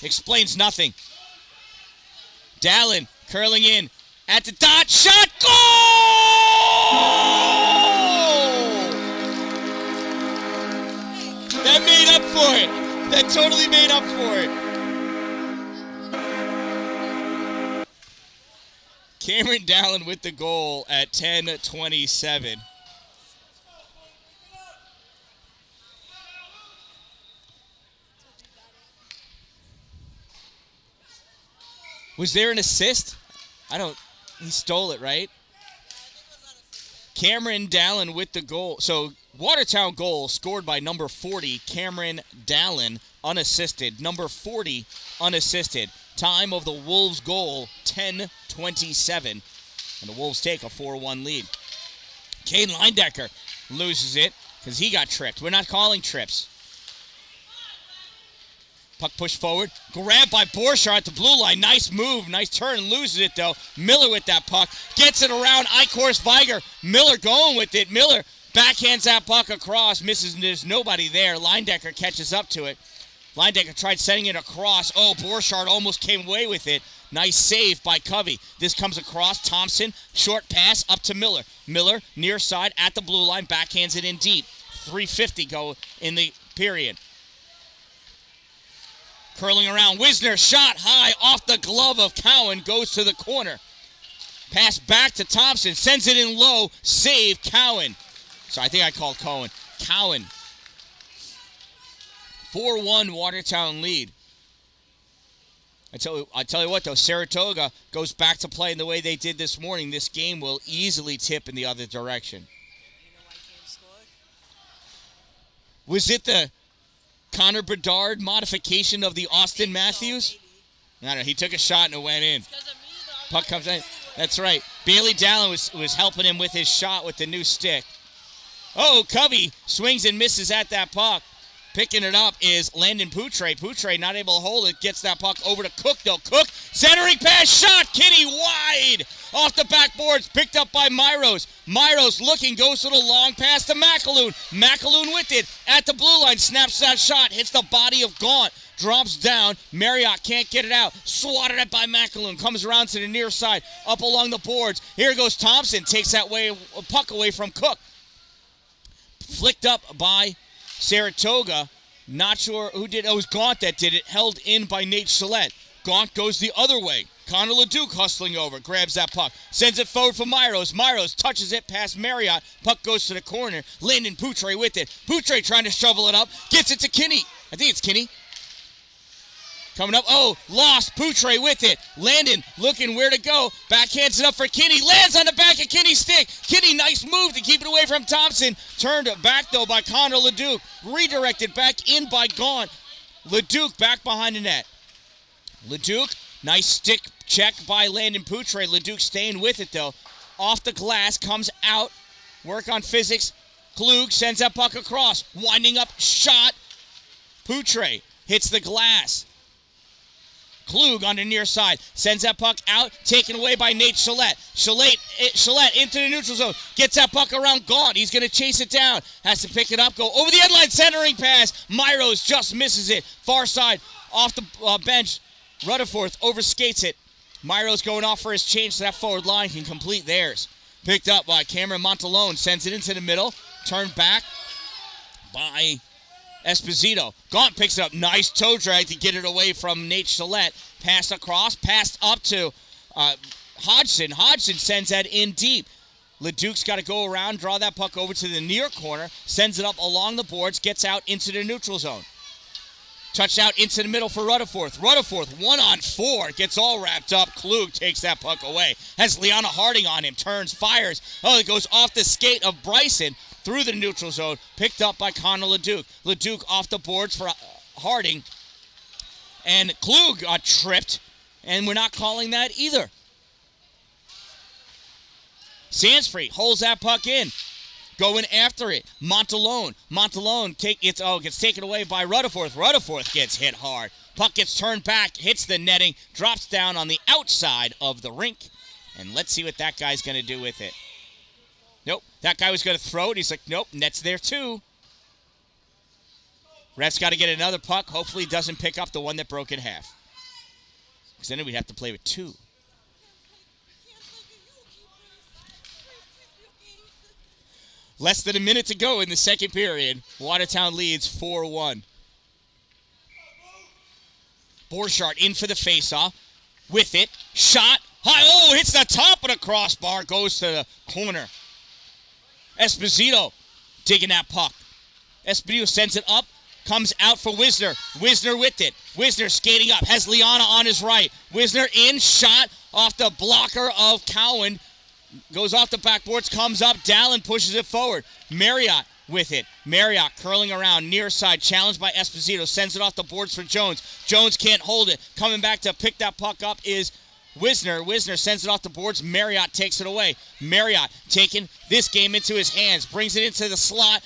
Explains nothing. Dalin curling in at the dot. Shot. Goal! That made up for it. That totally made up for it. Cameron Dalin with the goal at 10:27. Was there an assist? He stole it, right? Cameron Dalin with the goal. So, Watertown goal scored by number 40, Cameron Dalin, unassisted. Number 40, unassisted. Time of the Wolves' goal, 10:27. And the Wolves take a 4-1 lead. Kane Leindecker loses it because he got tripped. We're not calling trips. Puck pushed forward. Grabbed by Borchardt at the blue line. Nice move. Nice turn. Loses it, though. Miller with that puck. Gets it around Eichhorst Viger. Miller going with it. Miller backhands that puck across. Misses. There's nobody there. Leindecker catches up to it. Leindecker tried sending it across. Oh, Borchardt almost came away with it. Nice save by Covey. This comes across. Thompson, short pass up to Miller. Miller, near side at the blue line, backhands it in deep. 3:50 go in the period. Curling around. Wisner, shot high off the glove of Cowan, goes to the corner. Pass back to Thompson, sends it in low. Save Cowan. So I think I called Cowan. Cowan. 4-1 Watertown lead. I tell you what, though, Saratoga goes back to playing the way they did this morning. This game will easily tip in the other direction. You know why Cam scored? Was it the Connor Bedard modification of the Austin Matthews? No, he took a shot and it went in. Puck comes in. That's right. Bailey Dalin was helping him with his shot with the new stick. Oh, Covey swings and misses at that puck. Picking it up is Landon Poutre. Poutre not able to hold it. Gets that puck over to Cook, though. Cook, centering pass, shot. Kinney wide. Off the backboards, picked up by Myros. Myros looking, goes to the long pass to McAloon. McAloon with it. At the blue line, snaps that shot. Hits the body of Gaunt. Drops down. Marriott can't get it out. Swatted at by McAloon. Comes around to the near side. Up along the boards. Here goes Thompson. Takes that puck away from Cook. Flicked up by Saratoga, not sure who did it. It was Gaunt that did it, held in by Nate Gillette. Gaunt goes the other way. Connor LeDuc hustling over, grabs that puck, sends it forward for Myros. Myros touches it past Marriott. Puck goes to the corner. Landon Poutre with it. Poutre trying to shovel it up, gets it to Kinney. I think it's Kinney. Coming up, lost. Poutre with it. Landon looking where to go. Backhands it up for Kinney. Lands on the back of Kinney's stick. Kinney, nice move to keep it away from Thompson. Turned back, though, by Connor LeDuc. Redirected back in by Gaunt. LeDuc back behind the net. LeDuc, nice stick check by Landon Poutre. LeDuc staying with it, though. Off the glass, comes out. Work on physics. Klug sends that puck across. Winding up shot. Poutre hits the glass. Klug on the near side. Sends that puck out. Taken away by Nate Gillette. Gillette into the neutral zone. Gets that puck around Gaunt. He's going to chase it down. Has to pick it up. Go over the end line. Centering pass. Myros just misses it. Far side. Off the bench. Rutherford overskates it. Myros going off for his change so that forward line can complete theirs. Picked up by Cameron Montalone. Sends it into the middle. Turned back by Esposito. Gaunt picks it up. Nice toe drag to get it away from Nate Gillette. Passed across. Passed up to Hodgson. Hodgson sends that in deep. LeDuc's got to go around, draw that puck over to the near corner. Sends it up along the boards. Gets out into the neutral zone. Touched out into the middle for Rutherford. Rutherford, 1-on-4. Gets all wrapped up. Klug takes that puck away. Has Liana Harding on him. Turns, fires. Oh, it goes off the skate of Bryson through the neutral zone. Picked up by Connor LeDuc. LeDuc off the boards for Harding. And Klug got tripped. And we're not calling that either. Sansbury holds that puck in. Going after it. Montalone gets taken away by Rutherford. Rutherford gets hit hard. Puck gets turned back, hits the netting, drops down on the outside of the rink. And let's see what that guy's going to do with it. Nope, that guy was going to throw it. He's like, nope, net's there too. Ref's got to get another puck. Hopefully he doesn't pick up the one that broke in half. Because then we'd have to play with two. Less than a minute to go in the second period. Watertown leads 4-1. Borchardt in for the faceoff. With it. Shot. High. Oh, hits the top of the crossbar. Goes to the corner. Esposito digging that puck. Esposito sends it up. Comes out for Wisner. Wisner with it. Wisner skating up. Has Liana on his right. Wisner in. Shot off the blocker of Cowan. Goes off the backboards, comes up, Dan-Dalin pushes it forward. Marriott with it. Marriott curling around, near side, challenged by Esposito, sends it off the boards for Jones. Jones can't hold it. Coming back to pick that puck up is Wisner. Wisner sends it off the boards. Marriott takes it away. Marriott taking this game into his hands, brings it into the slot,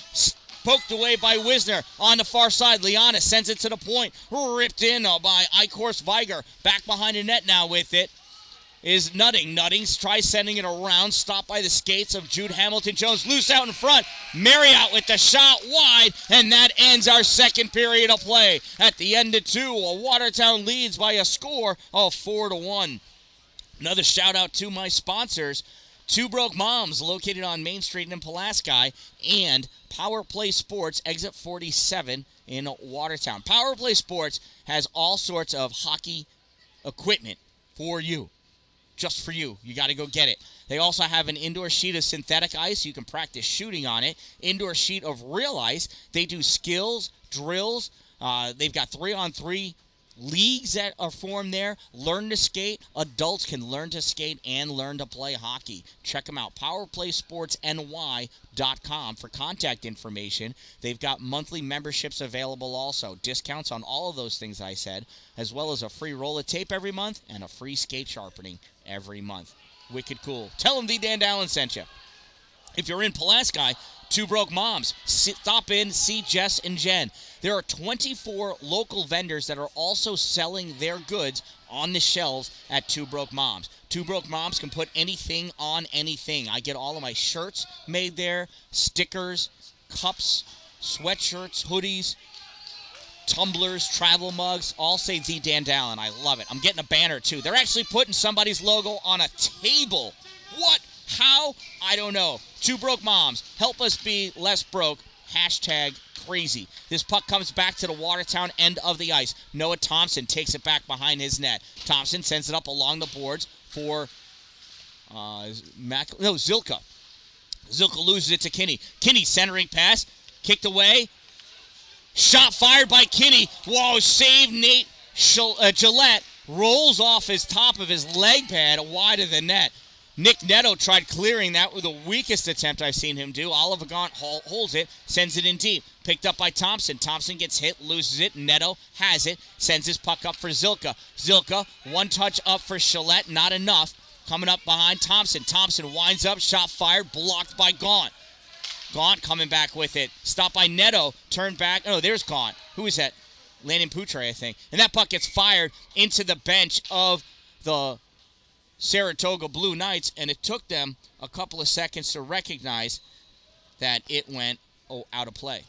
poked away by Wisner on the far side. Liana sends it to the point, ripped in by Eichhorst Weiger. Back behind the net now with it is Nutting. Nutting tries sending it around, stopped by the skates of Jude Hamilton-Jones. Loose out in front. Marriott with the shot wide, and that ends our second period of play. At the end of two, Watertown leads by a score of 4-1. Another shout out to my sponsors, Two Broke Moms, located on Main Street in Pulaski, and Power Play Sports, exit 47 in Watertown. Power Play Sports has all sorts of hockey equipment for you. Just for you. You got to go get it. They also have an indoor sheet of synthetic ice. You can practice shooting on it. Indoor sheet of real ice. They do skills, drills. They've got 3-on-3 leagues that are formed there. Learn to skate. Adults can learn to skate and learn to play hockey. Check them out. PowerPlaySportsNY.com for contact information. They've got monthly memberships available also. Discounts on all of those things I said, as well as a free roll of tape every month and a free skate sharpening every month. Wicked cool. Tell them the Dan-Dalin sent you. If you're in Pulaski, Two Broke Moms. Stop in, see Jess and Jen. There are 24 local vendors that are also selling their goods on the shelves at Two Broke Moms. Two Broke Moms can put anything on anything. I get all of my shirts made there, stickers, cups, sweatshirts, hoodies, tumblers, travel mugs, all say the Dan-Dalin. I love it. I'm getting a banner too. They're actually putting somebody's logo on a table. What? How? I don't know. Two Broke Moms. Help us be less broke. Hashtag crazy. This puck comes back to the Watertown end of the ice. Noah Thompson takes it back behind his net. Thompson sends it up along the boards for Zilka. Zilka loses it to Kinney. Kinney centering pass. Kicked away. Shot fired by Kinney. Whoa, save Nate Gillette. Rolls off his top of his leg pad wide of the net. Nick Netto tried clearing that with the weakest attempt I've seen him do. Oliver Gaunt holds it, sends it in deep. Picked up by Thompson. Thompson gets hit, loses it. Netto has it, sends his puck up for Zilka. Zilka, one touch up for Gillette, not enough. Coming up behind Thompson. Thompson winds up, shot fired, blocked by Gaunt. Gaunt coming back with it. Stopped by Neto. Turned back. Oh, there's Gaunt. Who is that? Landon Poutre, I think. And that puck gets fired into the bench of the Saratoga Blue Knights, and it took them a couple of seconds to recognize that it went out of play.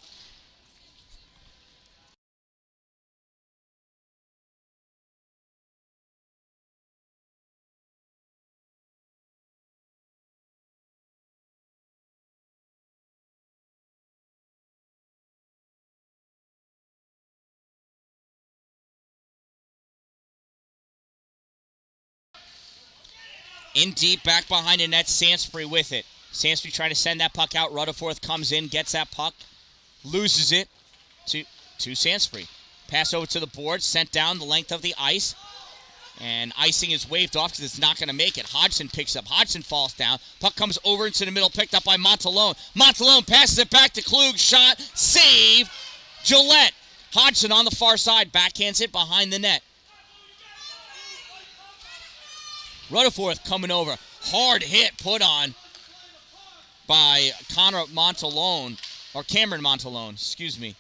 In deep, back behind the net, Sansbury with it. Sansbury trying to send that puck out. Rutherford comes in, gets that puck, loses it to Sansbury. Pass over to the board, sent down the length of the ice. And icing is waved off because it's not going to make it. Hodgson picks up. Hodgson falls down. Puck comes over into the middle, picked up by Montalone. Montalone passes it back to Klug. Shot, save, Gillette. Hodgson on the far side, backhands it behind the net. Rutherford coming over. Hard hit put on by Cameron Montalone, excuse me.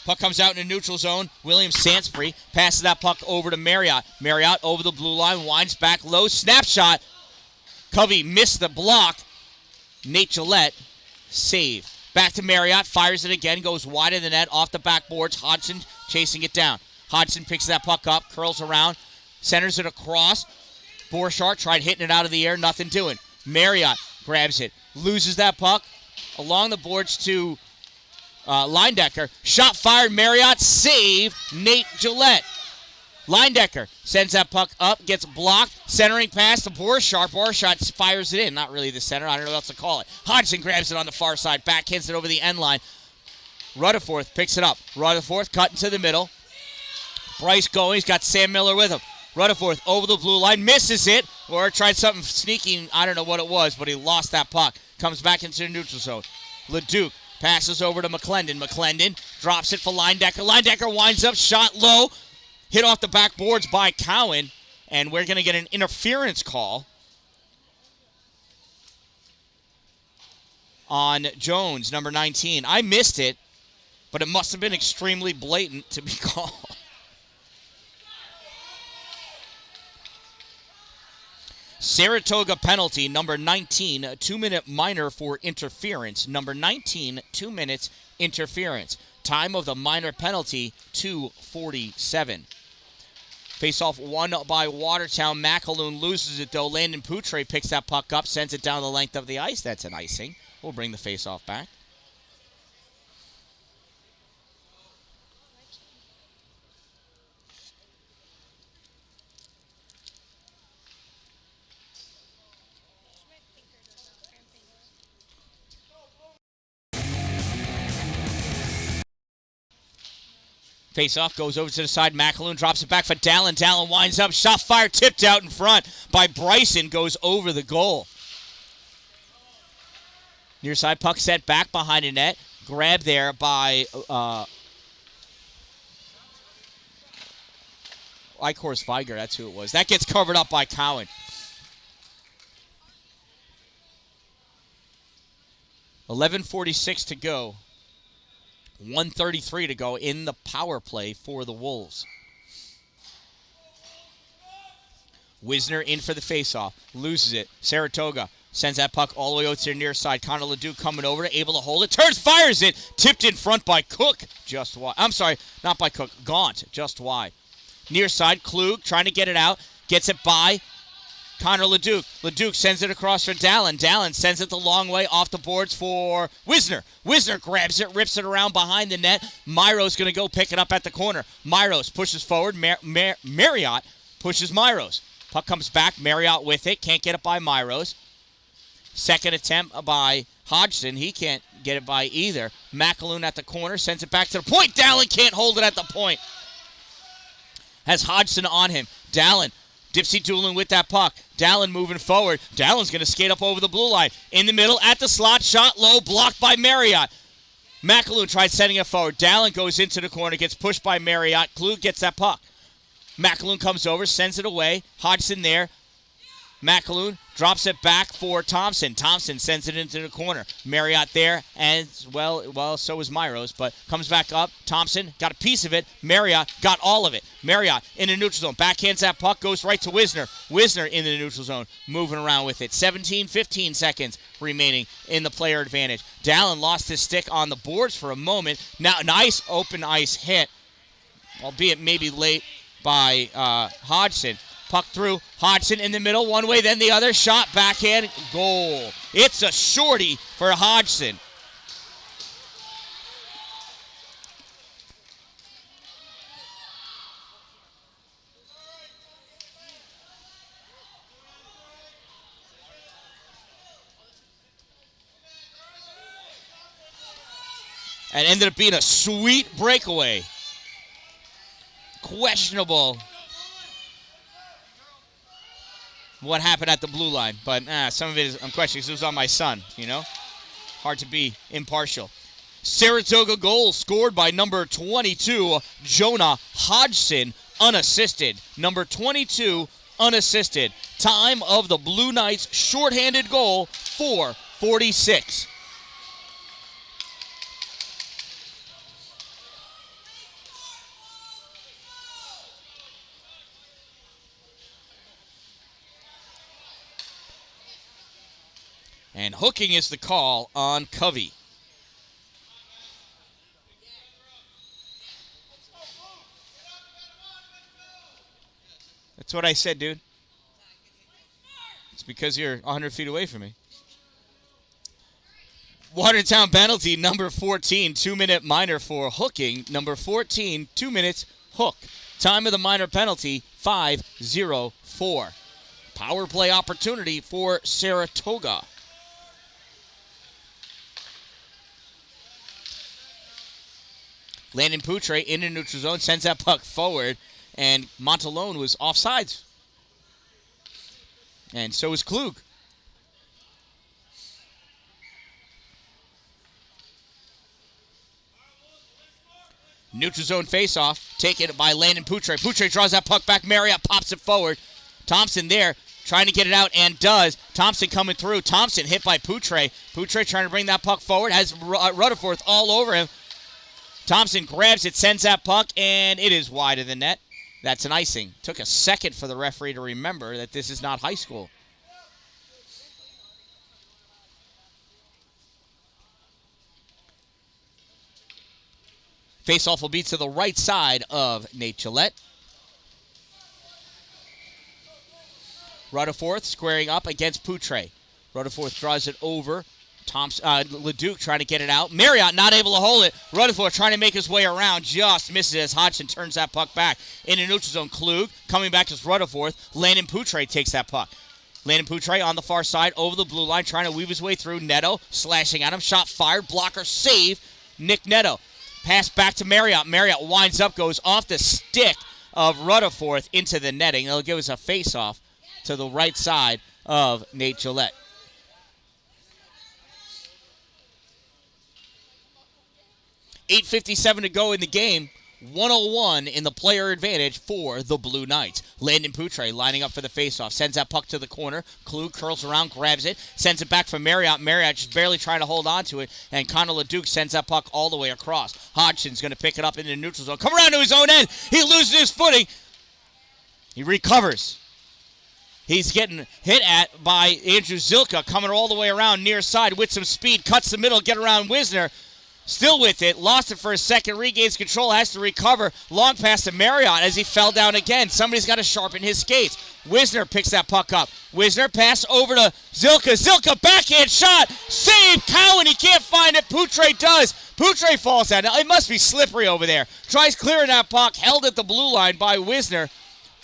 Puck comes out in the neutral zone. William Sansbury passes that puck over to Marriott. Marriott over the blue line, winds back low, snapshot. Covey missed the block. Nate Gillette, save. Back to Marriott, fires it again, goes wide of the net, off the backboards. Hodgson chasing it down. Hodgson picks that puck up, curls around, centers it across. Borchardt tried hitting it out of the air, nothing doing. Marriott grabs it, loses that puck along the boards to Leindecker. Shot fired, Marriott, save, Nate Gillette. Leindecker sends that puck up, gets blocked, centering pass to Borchardt. Borchardt fires it in, not really the center, I don't know what else to call it. Hodgson grabs it on the far side, backhands it over the end line. Rutherford picks it up. Rutherford cutting to the middle. Bryce going, he's got Sam Miller with him. Rutherford over the blue line, misses it, or tried something sneaking, I don't know what it was, but he lost that puck. Comes back into the neutral zone. Leduc passes over to McClendon. McClendon drops it for Leindecker. Leindecker winds up, shot low, hit off the backboards by Cowan, and we're going to get an interference call on Jones, number 19. I missed it, but it must have been extremely blatant to be called. Saratoga penalty, number 19, a 2-minute minor for interference. Number 19, 2 minutes interference. Time of the minor penalty, 2:47. Face-off won by Watertown. McAloon loses it, though. Landon Poutre picks that puck up, sends it down the length of the ice. That's an icing. We'll bring the face-off back. Face-off goes over to the side. McAloon drops it back for Dallin. Dallin winds up. Shot fired, tipped out in front by Bryson. Goes over the goal. Near side puck set back behind the net. Grabbed there by Icor Viger. That's who it was. That gets covered up by Cowan. $11:46 to go. 1:33 to go in the power play for the Wolves. Wisner in for the faceoff. Loses it. Saratoga sends that puck all the way out to the near side. Connor Ledoux coming over, able to hold it. Turns, fires it. Tipped in front by Cook. Just wide. I'm sorry, not by Cook. Gaunt. Just wide. Near side, Klug trying to get it out. Gets it by Connor Leduc. Leduc sends it across for Dallin. Dallin sends it the long way off the boards for Wisner. Wisner grabs it, rips it around behind the net. Myros going to go pick it up at the corner. Myros pushes forward. Marriott pushes Myros. Puck comes back. Marriott with it. Can't get it by Myros. Second attempt by Hodgson. He can't get it by either. McAloon at the corner. Sends it back to the point. Dallin can't hold it at the point. Has Hodgson on him. Dallin. Dipsy Doolin with that puck. Dallin moving forward. Dallin's going to skate up over the blue line. In the middle, at the slot, shot low, blocked by Marriott. McAloon tried sending it forward. Dallin goes into the corner, gets pushed by Marriott. Klug gets that puck. McAloon comes over, sends it away. Hodgson there. McAloon Drops it back for Thompson. Thompson sends it into the corner. Marriott there, and well, so is Myros, but comes back up. Thompson got a piece of it. Marriott got all of it. Marriott in the neutral zone. Backhands that puck, goes right to Wisner. Wisner in the neutral zone, moving around with it. 15 seconds remaining in the player advantage. Dan-Dalin lost his stick on the boards for a moment. Now, nice open ice hit, albeit maybe late by Hodgson. Puck through. Hodgson in the middle, one way, then the other. Shot, backhand, goal. It's a shorty for Hodgson. And ended up being a sweet breakaway. Questionable what happened at the blue line, but some of it is, I'm questioning because it was on my son, Hard to be impartial. Saratoga goal scored by number 22, Jonah Hodgson, unassisted. Number 22, unassisted. Time of the Blue Knights' shorthanded goal, 4:46. And hooking is the call on Covey. That's what I said, dude. It's because you're 100 feet away from me. Watertown penalty, number 14, 2-minute minor for hooking. Number 14, 2 minutes, hook. Time of the minor penalty, 5:04. Power play opportunity for Saratoga. Landon Poutre in the neutral zone, sends that puck forward, and Montalone was offsides. And so is Klug. Neutral zone faceoff, taken by Landon Poutre. Poutre draws that puck back. Marriott pops it forward. Thompson there, trying to get it out, and does. Thompson coming through. Thompson hit by Poutre. Poutre trying to bring that puck forward. Has Rutherford all over him. Thompson grabs it, sends that puck, and it is wide of the net. That's an icing. Took a second for the referee to remember that this is not high school. Faceoff will be to the right side of Nate Gillette. Rutherford squaring up against Poutre. Rutherford draws it over. Leduc trying to get it out. Marriott not able to hold it. Rutherford trying to make his way around. Just misses as Hodgson turns that puck back. In the neutral zone, Klug coming back as Rutherford. Landon Poutre takes that puck. Landon Poutre on the far side over the blue line trying to weave his way through. Neto slashing at him. Shot fired. Blocker save. Nick Neto. Pass back to Marriott. Marriott winds up, goes off the stick of Rutherford into the netting. It'll give us a face-off to the right side of Nate Gillette. .8:57 to go in the game. 101 in the player advantage for the Blue Knights. Landon Poutre lining up for the faceoff. Sends that puck to the corner. Klug curls around, grabs it, sends it back for Marriott. Marriott just barely trying to hold on to it. And Connor Leduc sends that puck all the way across. Hodgson's going to pick it up in the neutral zone. Come around to his own end. He loses his footing. He recovers. He's getting hit at by Andrew Zilka, coming all the way around near side with some speed. Cuts the middle, get around Wisner. Still with it, lost it for a second, regains control, has to recover. Long pass to Marriott as he fell down again. Somebody's got to sharpen his skates. Wisner picks that puck up. Wisner pass over to Zilka. Zilka backhand shot. Save Cowan. He can't find it. Poutre does. Poutre falls down. Now, it must be slippery over there. Tries clearing that puck. Held at the blue line by Wisner.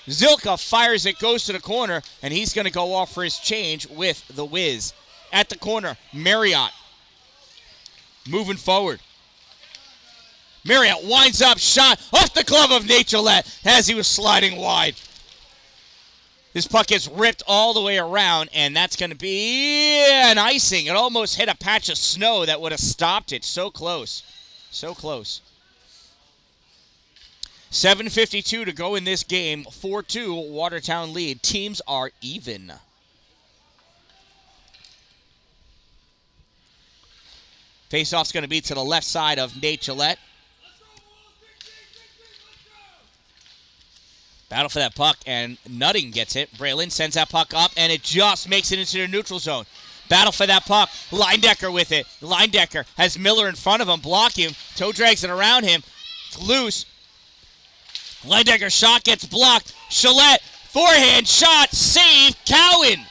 Zilka fires it, goes to the corner, and he's going to go off for his change with the Wiz. At the corner, Marriott. Moving forward. Marriott winds up, shot off the glove of Nate Gillette as he was sliding wide. This puck gets ripped all the way around, and that's going to be an icing. It almost hit a patch of snow that would have stopped it. So close. So close. 7:52 to go in this game. 4-2 Watertown lead. Teams are even. Face-off's going to be to the left side of Nate Gillette. Battle for that puck, and Nutting gets it. Braylon sends that puck up, and it just makes it into the neutral zone. Battle for that puck. Leindecker with it. Leindecker has Miller in front of him. Block him. Toe drags it around him. It's loose. Leindecker's shot gets blocked. Gillette, forehand shot, save, Cowan.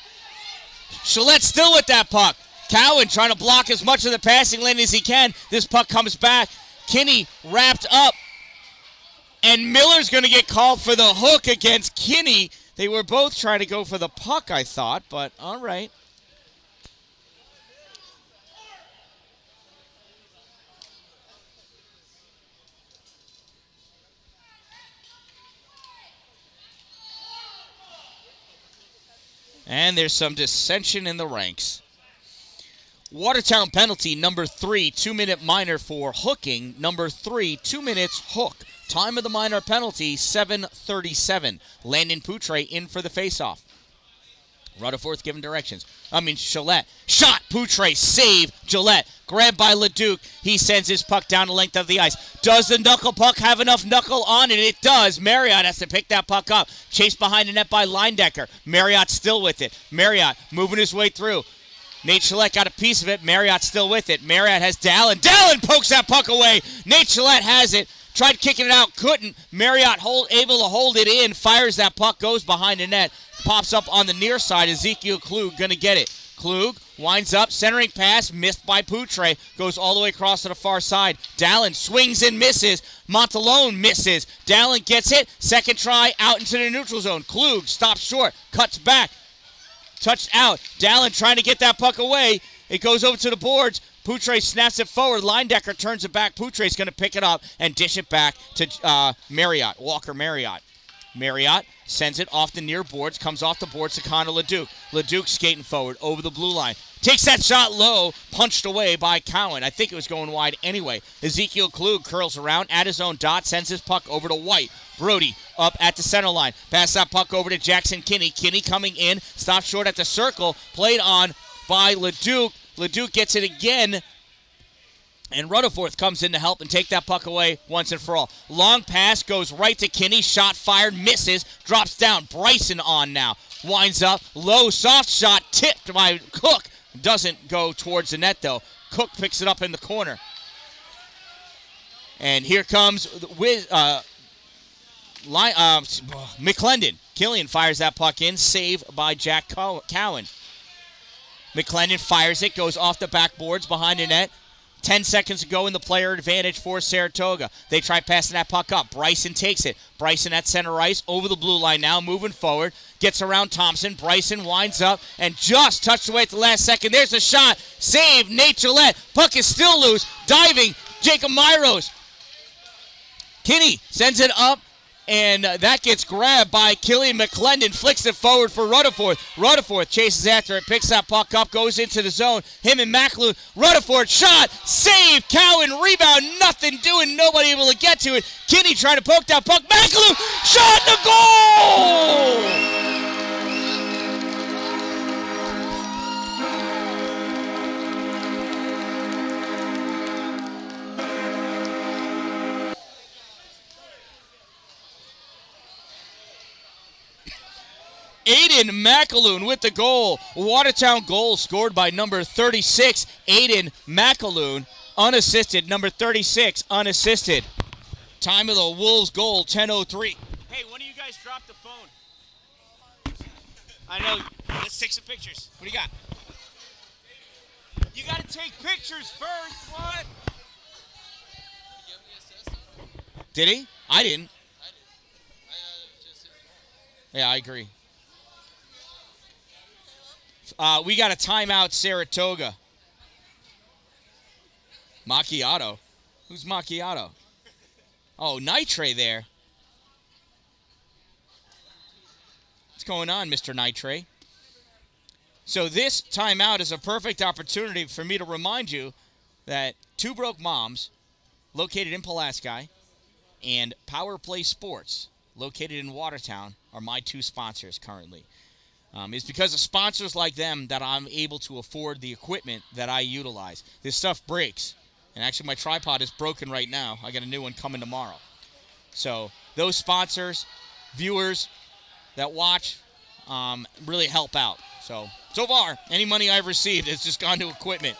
Gillette still with that puck. Cowan trying to block as much of the passing lane as he can. This puck comes back. Kinney wrapped up. And Miller's going to get called for the hook against Kinney. They were both trying to go for the puck, I thought, but all right. And there's some dissension in the ranks. Watertown penalty, number 3, 2-minute minor for hooking. Number 3, 2 minutes hook. Time of the minor penalty, 7:37. Landon Poutre in for the faceoff. Rutherford giving directions. Gillette. Shot, Poutre, save, Gillette. Grabbed by Leduc. He sends his puck down the length of the ice. Does the knuckle puck have enough knuckle on it? It does. Marriott has to pick that puck up. Chased behind the net by Leindecker. Marriott still with it. Marriott moving his way through. Nate Gillette got a piece of it. Marriott still with it. Marriott has Dan-Dalin. Dan-Dalin pokes that puck away. Nate Gillette has it. Tried kicking it out, couldn't. Marriott able to hold it in, fires that puck, goes behind the net, pops up on the near side. Ezekiel Klug going to get it. Klug winds up, centering pass, missed by Poutre, goes all the way across to the far side. Dalin swings and misses. Montalone misses. Dalin gets it, second try, out into the neutral zone. Klug stops short, cuts back, touched out. Dalin trying to get that puck away. It goes over to the boards. Poutre snaps it forward. Leindecker turns it back. Poutre's going to pick it up and dish it back to Marriott. Walker Marriott. Marriott sends it off the near boards. Comes off the boards to Connor Leduc. Leduc skating forward over the blue line. Takes that shot low. Punched away by Cowan. I think it was going wide anyway. Ezekiel Klug curls around at his own dot. Sends his puck over to White. Brody up at the center line. Pass that puck over to Jackson Kinney. Kinney coming in. Stopped short at the circle. Played on by Leduc. Leduc gets it again, and Rutherford comes in to help and take that puck away once and for all. Long pass goes right to Kinney. Shot fired, misses, drops down. Bryson on now. Winds up, low, soft shot, tipped by Cook. Doesn't go towards the net, though. Cook picks it up in the corner. And here comes McClendon. Killian fires that puck in. Save by Jack Cowan. McClendon fires it, goes off the backboards behind the net. 10 seconds to go in the player advantage for Saratoga. They try passing that puck up. Bryson takes it. Bryson at center ice, over the blue line now, moving forward. Gets around Thompson. Bryson winds up and just touched away at the last second. There's a shot. Save, Nate Gillette. Puck is still loose. Diving, Jacob Myros. Kinney sends it up. And that gets grabbed by Killian McClendon, flicks it forward for Rutherford. Rutherford chases after it, picks that puck up, goes into the zone. Him and McAloon. Rutherford shot, save, Cowan, rebound, nothing doing, nobody able to get to it. Kinney trying to poke that puck. McAloon, shot, the goal! Aiden McAloon with the goal. Watertown goal scored by number 36, Aiden McAloon. Unassisted, number 36, unassisted. Time of the Wolves goal, 10:03. Hey, when do you guys drop the phone? I know. Let's take some pictures. What do you got? You got to take pictures first. What? Did he? I didn't. Yeah, I agree. We got a timeout, Saratoga. Macchiato. Who's Macchiato? Oh, Nitre there. What's going on, Mr. Nitre? So this timeout is a perfect opportunity for me to remind you that Two Broke Moms, located in Pulaski, and Power Play Sports, located in Watertown, are my two sponsors currently. It's because of sponsors like them that I'm able to afford the equipment that I utilize. This stuff breaks. And actually, my tripod is broken right now. I got a new one coming tomorrow. So those sponsors, viewers that watch, really help out. So far, any money I've received has just gone to equipment.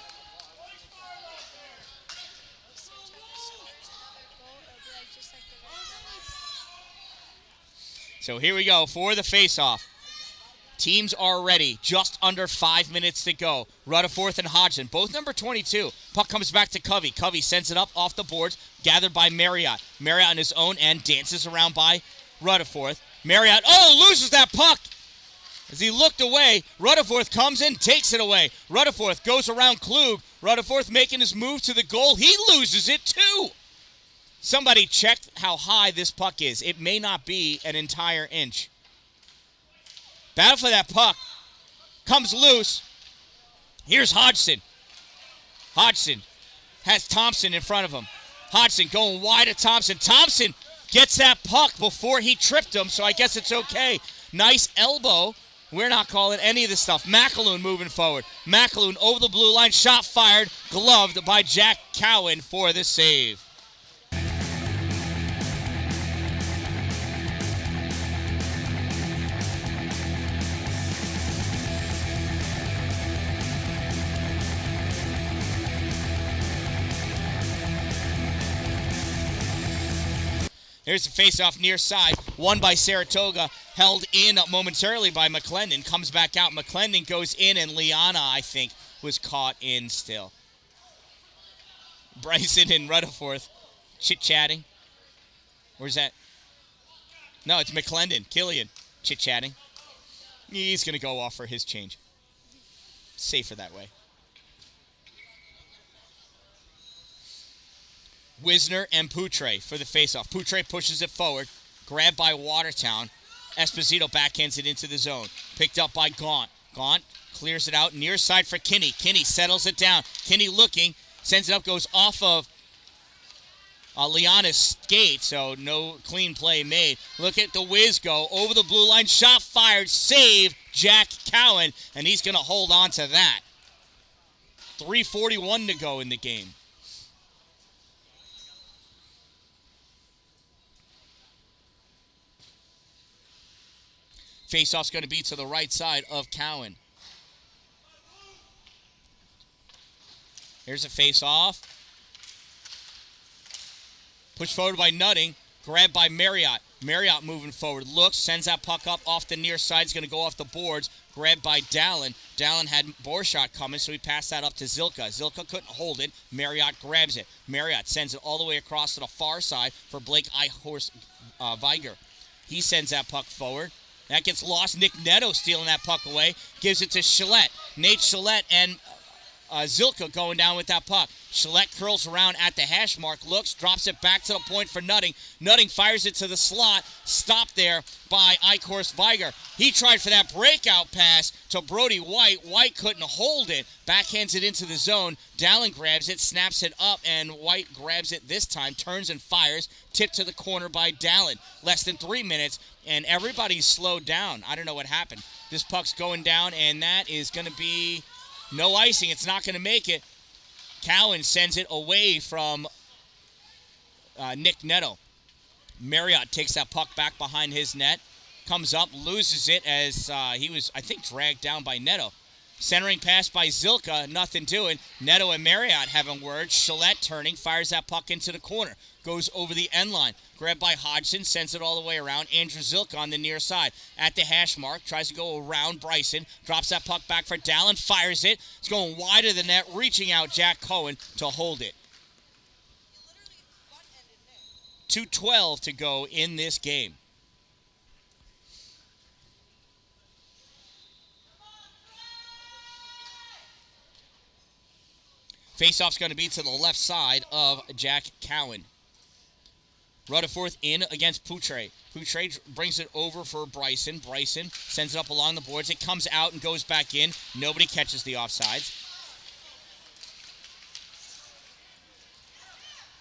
So here we go for the face-off. Teams are ready. Just under 5 minutes to go. Rutherford and Hodgson, both number 22. Puck comes back to Covey. Covey sends it up off the boards, gathered by Marriott. Marriott on his own end dances around by Rutherford. Marriott, loses that puck. As he looked away, Rutherford comes in, takes it away. Rutherford goes around Klug. Rutherford making his move to the goal. He loses it too. Somebody check how high this puck is. It may not be an entire inch. Battle for that puck. Comes loose. Here's Hodgson. Hodgson has Thompson in front of him. Hodgson going wide at Thompson. Thompson gets that puck before he tripped him, so I guess it's okay. Nice elbow. We're not calling any of this stuff. McAloon moving forward. McAloon over the blue line. Shot fired. Gloved by Jack Cowan for the save. Here's the face-off near side, won by Saratoga, held in momentarily by McClendon, comes back out. McClendon goes in, and Liana, I think, was caught in still. Bryson and Rutherford chit-chatting. Where's that? No, it's McClendon, Killian, chit-chatting. He's going to go off for his change. Safer that way. Wisner and Poutre for the faceoff. Poutre pushes it forward. Grabbed by Watertown. Esposito backhands it into the zone. Picked up by Gaunt. Gaunt clears it out. Near side for Kinney. Kinney settles it down. Kinney looking. Sends it up. Goes off of Liana's skate. So no clean play made. Look at the whiz go. Over the blue line. Shot fired. Save Jack Cowan. And he's going to hold on to that. 3:41 to go in the game. Faceoff's going to be to the right side of Cowan. Here's a faceoff. Pushed forward by Nutting. Grabbed by Marriott. Marriott moving forward. Looks, sends that puck up off the near side. It's going to go off the boards. Grabbed by Dan-Dalin. Dan-Dalin had Borshot coming, so he passed that up to Zilka. Zilka couldn't hold it. Marriott grabs it. Marriott sends it all the way across to the far side for Blake Viger. He sends that puck forward. That gets lost. Nick Neto stealing that puck away. Gives it to Shillette. Nate Shillette and Zilka going down with that puck. Shillette curls around at the hash mark. Looks. Drops it back to the point for Nutting. Nutting fires it to the slot. Stopped there by Eichhorst Viger. He tried for that breakout pass to Brody White. White couldn't hold it. Backhands it into the zone. Dalin grabs it. Snaps it up. And White grabs it this time. Turns and fires. Tipped to the corner by Dalin. Less than 3 minutes. And everybody's slowed down. I don't know what happened. This puck's going down, and that is going to be no icing. It's not going to make it. Cowan sends it away from Nick Neto. Marriott takes that puck back behind his net. Comes up, loses it as he was, I think, dragged down by Neto. Centering pass by Zilka, nothing doing. Neto and Marriott having words. Shillette turning, fires that puck into the corner. Goes over the end line. Grabbed by Hodgson, sends it all the way around. Andrew Zilka on the near side. At the hash mark, tries to go around Bryson. Drops that puck back for Dalin, fires it. It's going wide of the net, reaching out Jack Cowan to hold it. 2:12 to go in this game. Faceoff's going to be to the left side of Jack Cowan. Rutherford in against Poutre. Poutre brings it over for Bryson. Bryson sends it up along the boards. It comes out and goes back in. Nobody catches the offsides.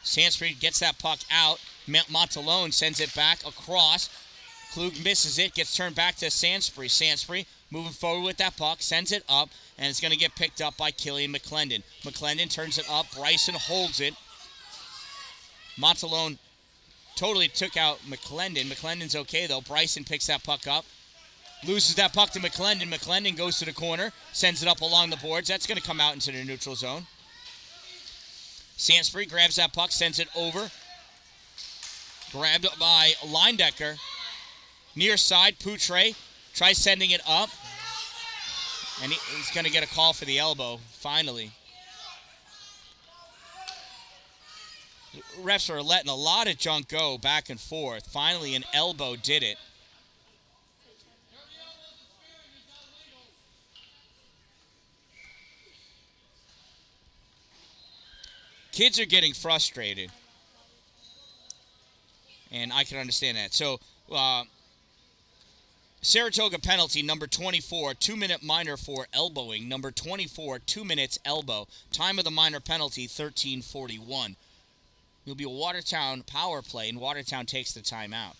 Sansbury gets that puck out. Montalone sends it back across. Klug misses it. Gets turned back to Sansbury. Sansbury moving forward with that puck, sends it up, and it's going to get picked up by Killian McClendon. McClendon turns it up. Bryson holds it. Montalone totally took out McClendon. McClendon's okay, though. Bryson picks that puck up. Loses that puck to McClendon. McClendon goes to the corner, sends it up along the boards. That's going to come out into the neutral zone. Sansbury grabs that puck, sends it over. Grabbed by Leindecker. Near side, Poutre tries sending it up. And he's going to get a call for the elbow, finally. Refs are letting a lot of junk go back and forth. Finally, an elbow did it. Kids are getting frustrated. And I can understand that. So, Saratoga penalty, number 24, 2-minute minor for elbowing. Number 24, 2 minutes elbow. Time of the minor penalty, 13:41. It'll be a Watertown power play, and Watertown takes the timeout.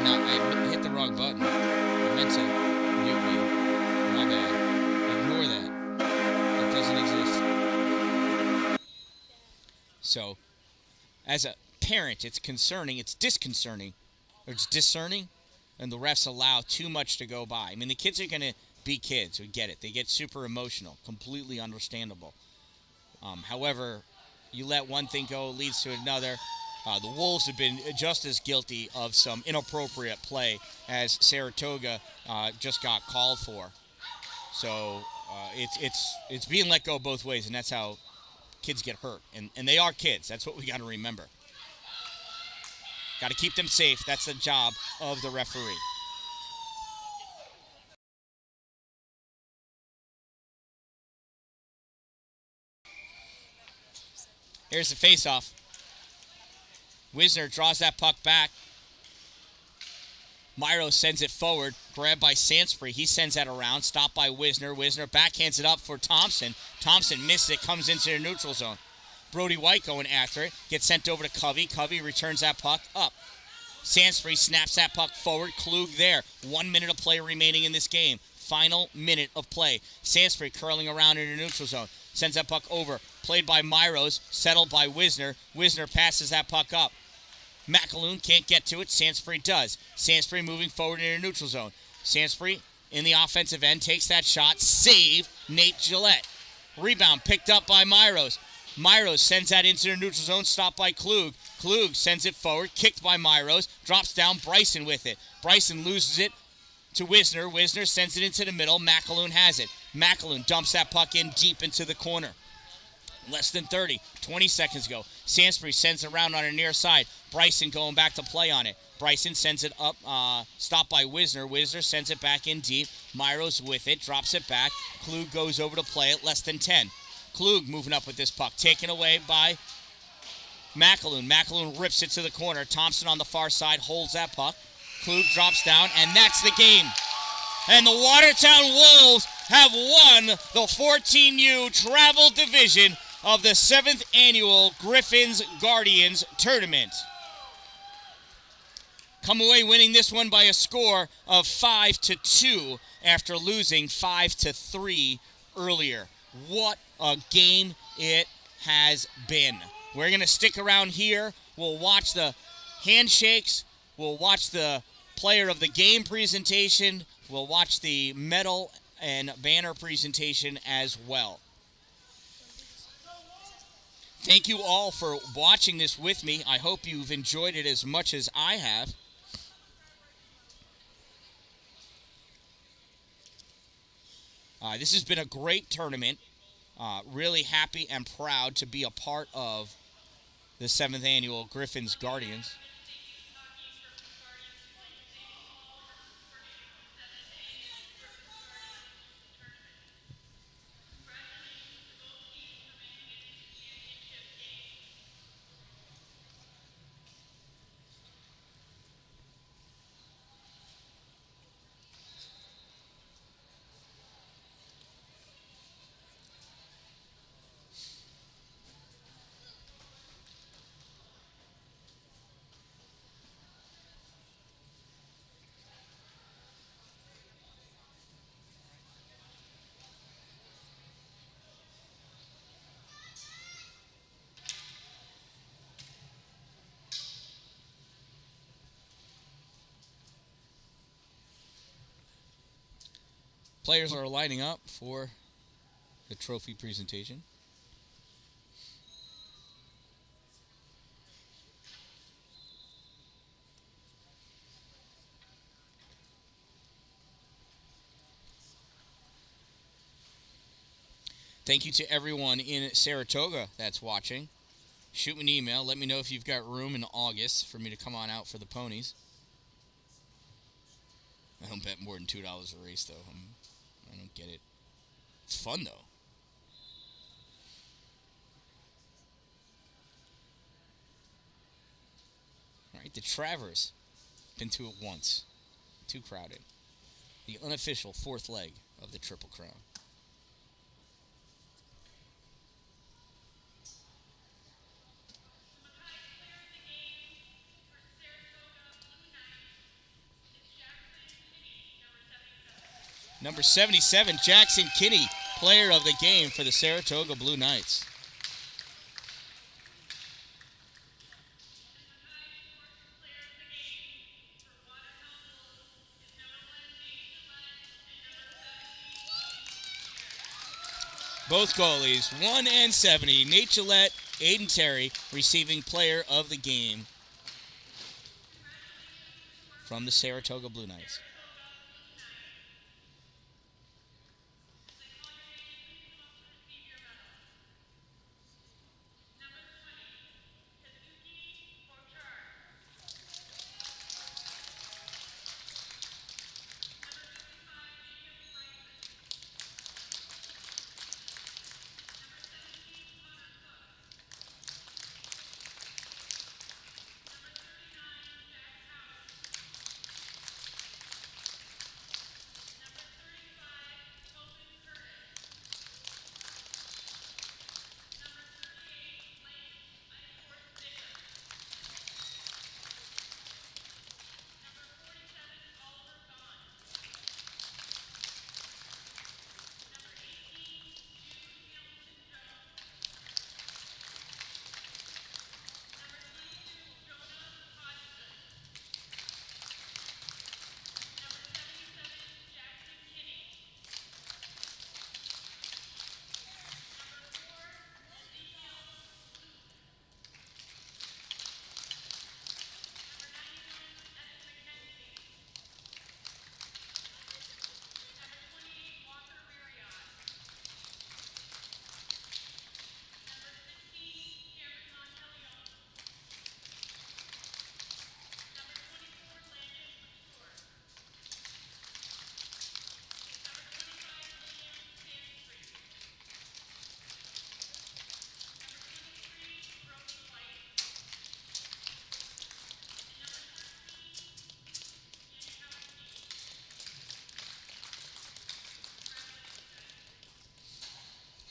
I hit the wrong button. I meant to mute me. My bad. Ignore that. It doesn't exist. So, as a parent, it's concerning. It's disconcerting. Or it's discerning. And the refs allow too much to go by. I mean, the kids are going to be kids. We get it. They get super emotional. Completely understandable. However, you let one thing go, leads to another. The Wolves have been just as guilty of some inappropriate play as Saratoga just got called for. So it's being let go both ways, and that's how kids get hurt. And they are kids. That's what we got to remember. Got to keep them safe. That's the job of the referee. Here's the face-off. Wisner draws that puck back. Myro sends it forward. Grabbed by Sansbury. He sends that around. Stopped by Wisner. Wisner backhands it up for Thompson. Thompson misses it. Comes into the neutral zone. Brody White going after it. Gets sent over to Covey. Covey returns that puck up. Sansbury snaps that puck forward. Klug there. 1 minute of play remaining in this game. Final minute of play. Sansbury curling around in the neutral zone. Sends that puck over. Played by Myros. Settled by Wisner. Wisner passes that puck up. McAloon can't get to it. Sansbury does. Sansbury moving forward in the neutral zone. Sansbury in the offensive end takes that shot. Save Nate Gillette. Rebound picked up by Myros. Myros sends that into the neutral zone. Stopped by Klug. Klug sends it forward. Kicked by Myros. Drops down. Bryson with it. Bryson loses it to Wisner. Wisner sends it into the middle. McAloon has it. McAloon dumps that puck in deep into the corner. Less than 30. 20 seconds ago. Sansbury sends it around on a near side. Bryson going back to play on it. Bryson sends it up. Stopped by Wisner. Wisner sends it back in deep. Myros with it. Drops it back. Klug goes over to play it. Less than 10. Klug moving up with this puck. Taken away by McAloon. McAloon rips it to the corner. Thompson on the far side holds that puck. Klug drops down, and that's the game. And the Watertown Wolves have won the 14U Travel Division of the 7th Annual Griffins Guardians Tournament. Come away winning this one by a score of 5-2 after losing 5-3 earlier. What a game it has been. We're going to stick around here. We'll watch the handshakes. We'll watch the player of the game presentation. We'll watch the medal and banner presentation as well. Thank you all for watching this with me. I hope you've enjoyed it as much as I have. This has been a great tournament. Really happy and proud to be a part of the 7th Annual Griffins Guardians. Players are lining up for the trophy presentation. Thank you to everyone in Saratoga that's watching. Shoot me an email. Let me know if you've got room in August for me to come on out for the ponies. I don't bet more than $2 a race, though. I don't get it. It's fun, though. All right, the Travers. Been to it once. Too crowded. The unofficial fourth leg of the Triple Crown. Number 77, Jackson Kinney, player of the game for the Saratoga Blue Knights. Both goalies, 1 and 70. Nate Gillette, Aiden Terry, receiving player of the game from the Saratoga Blue Knights.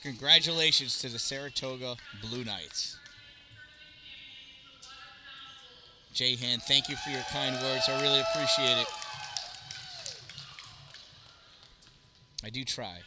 Congratulations to the Saratoga Blue Knights. Jay Hand, thank you for your kind words. I really appreciate it. I do try.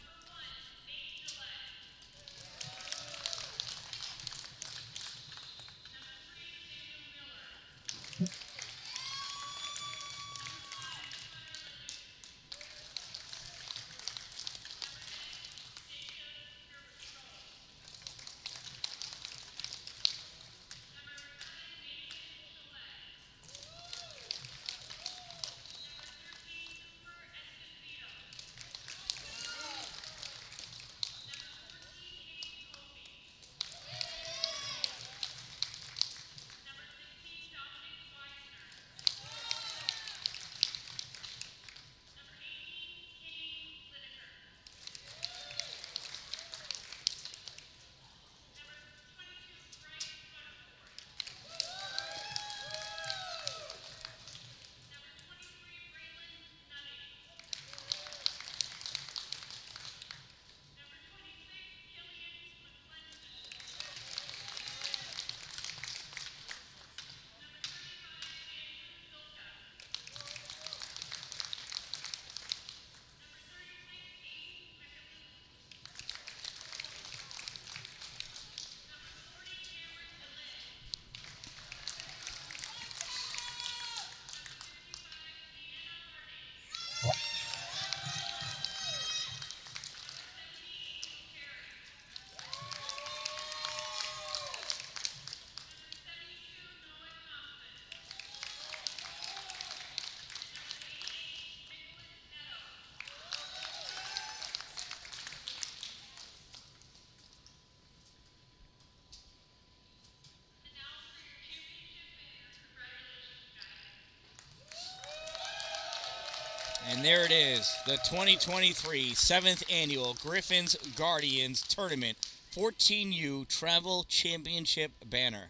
And there it is, the 2023 7th Annual Griffins Guardians Tournament 14U Travel Championship banner.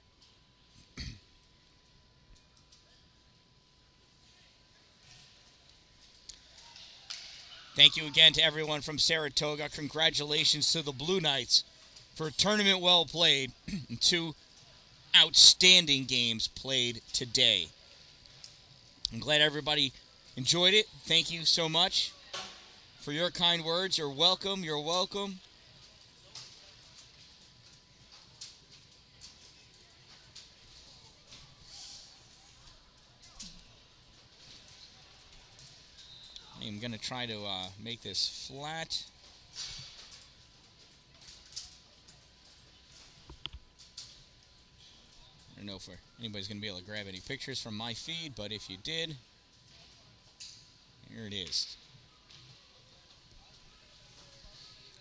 Thank you again to everyone from Saratoga. Congratulations to the Blue Knights for a tournament well played and 2 outstanding games played today. I'm glad everybody enjoyed it. Thank you so much for your kind words. You're welcome. You're welcome. I'm going to try to make this flat. I don't know if anybody's going to be able to grab any pictures from my feed, but if you did, here it is.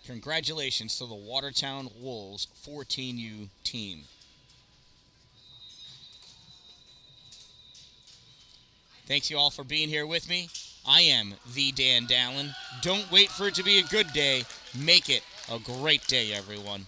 Congratulations to the Watertown Wolves 14U team. Thanks you all for being here with me. I am the Dan-Dalin. Don't wait for it to be a good day. Make it a great day, everyone.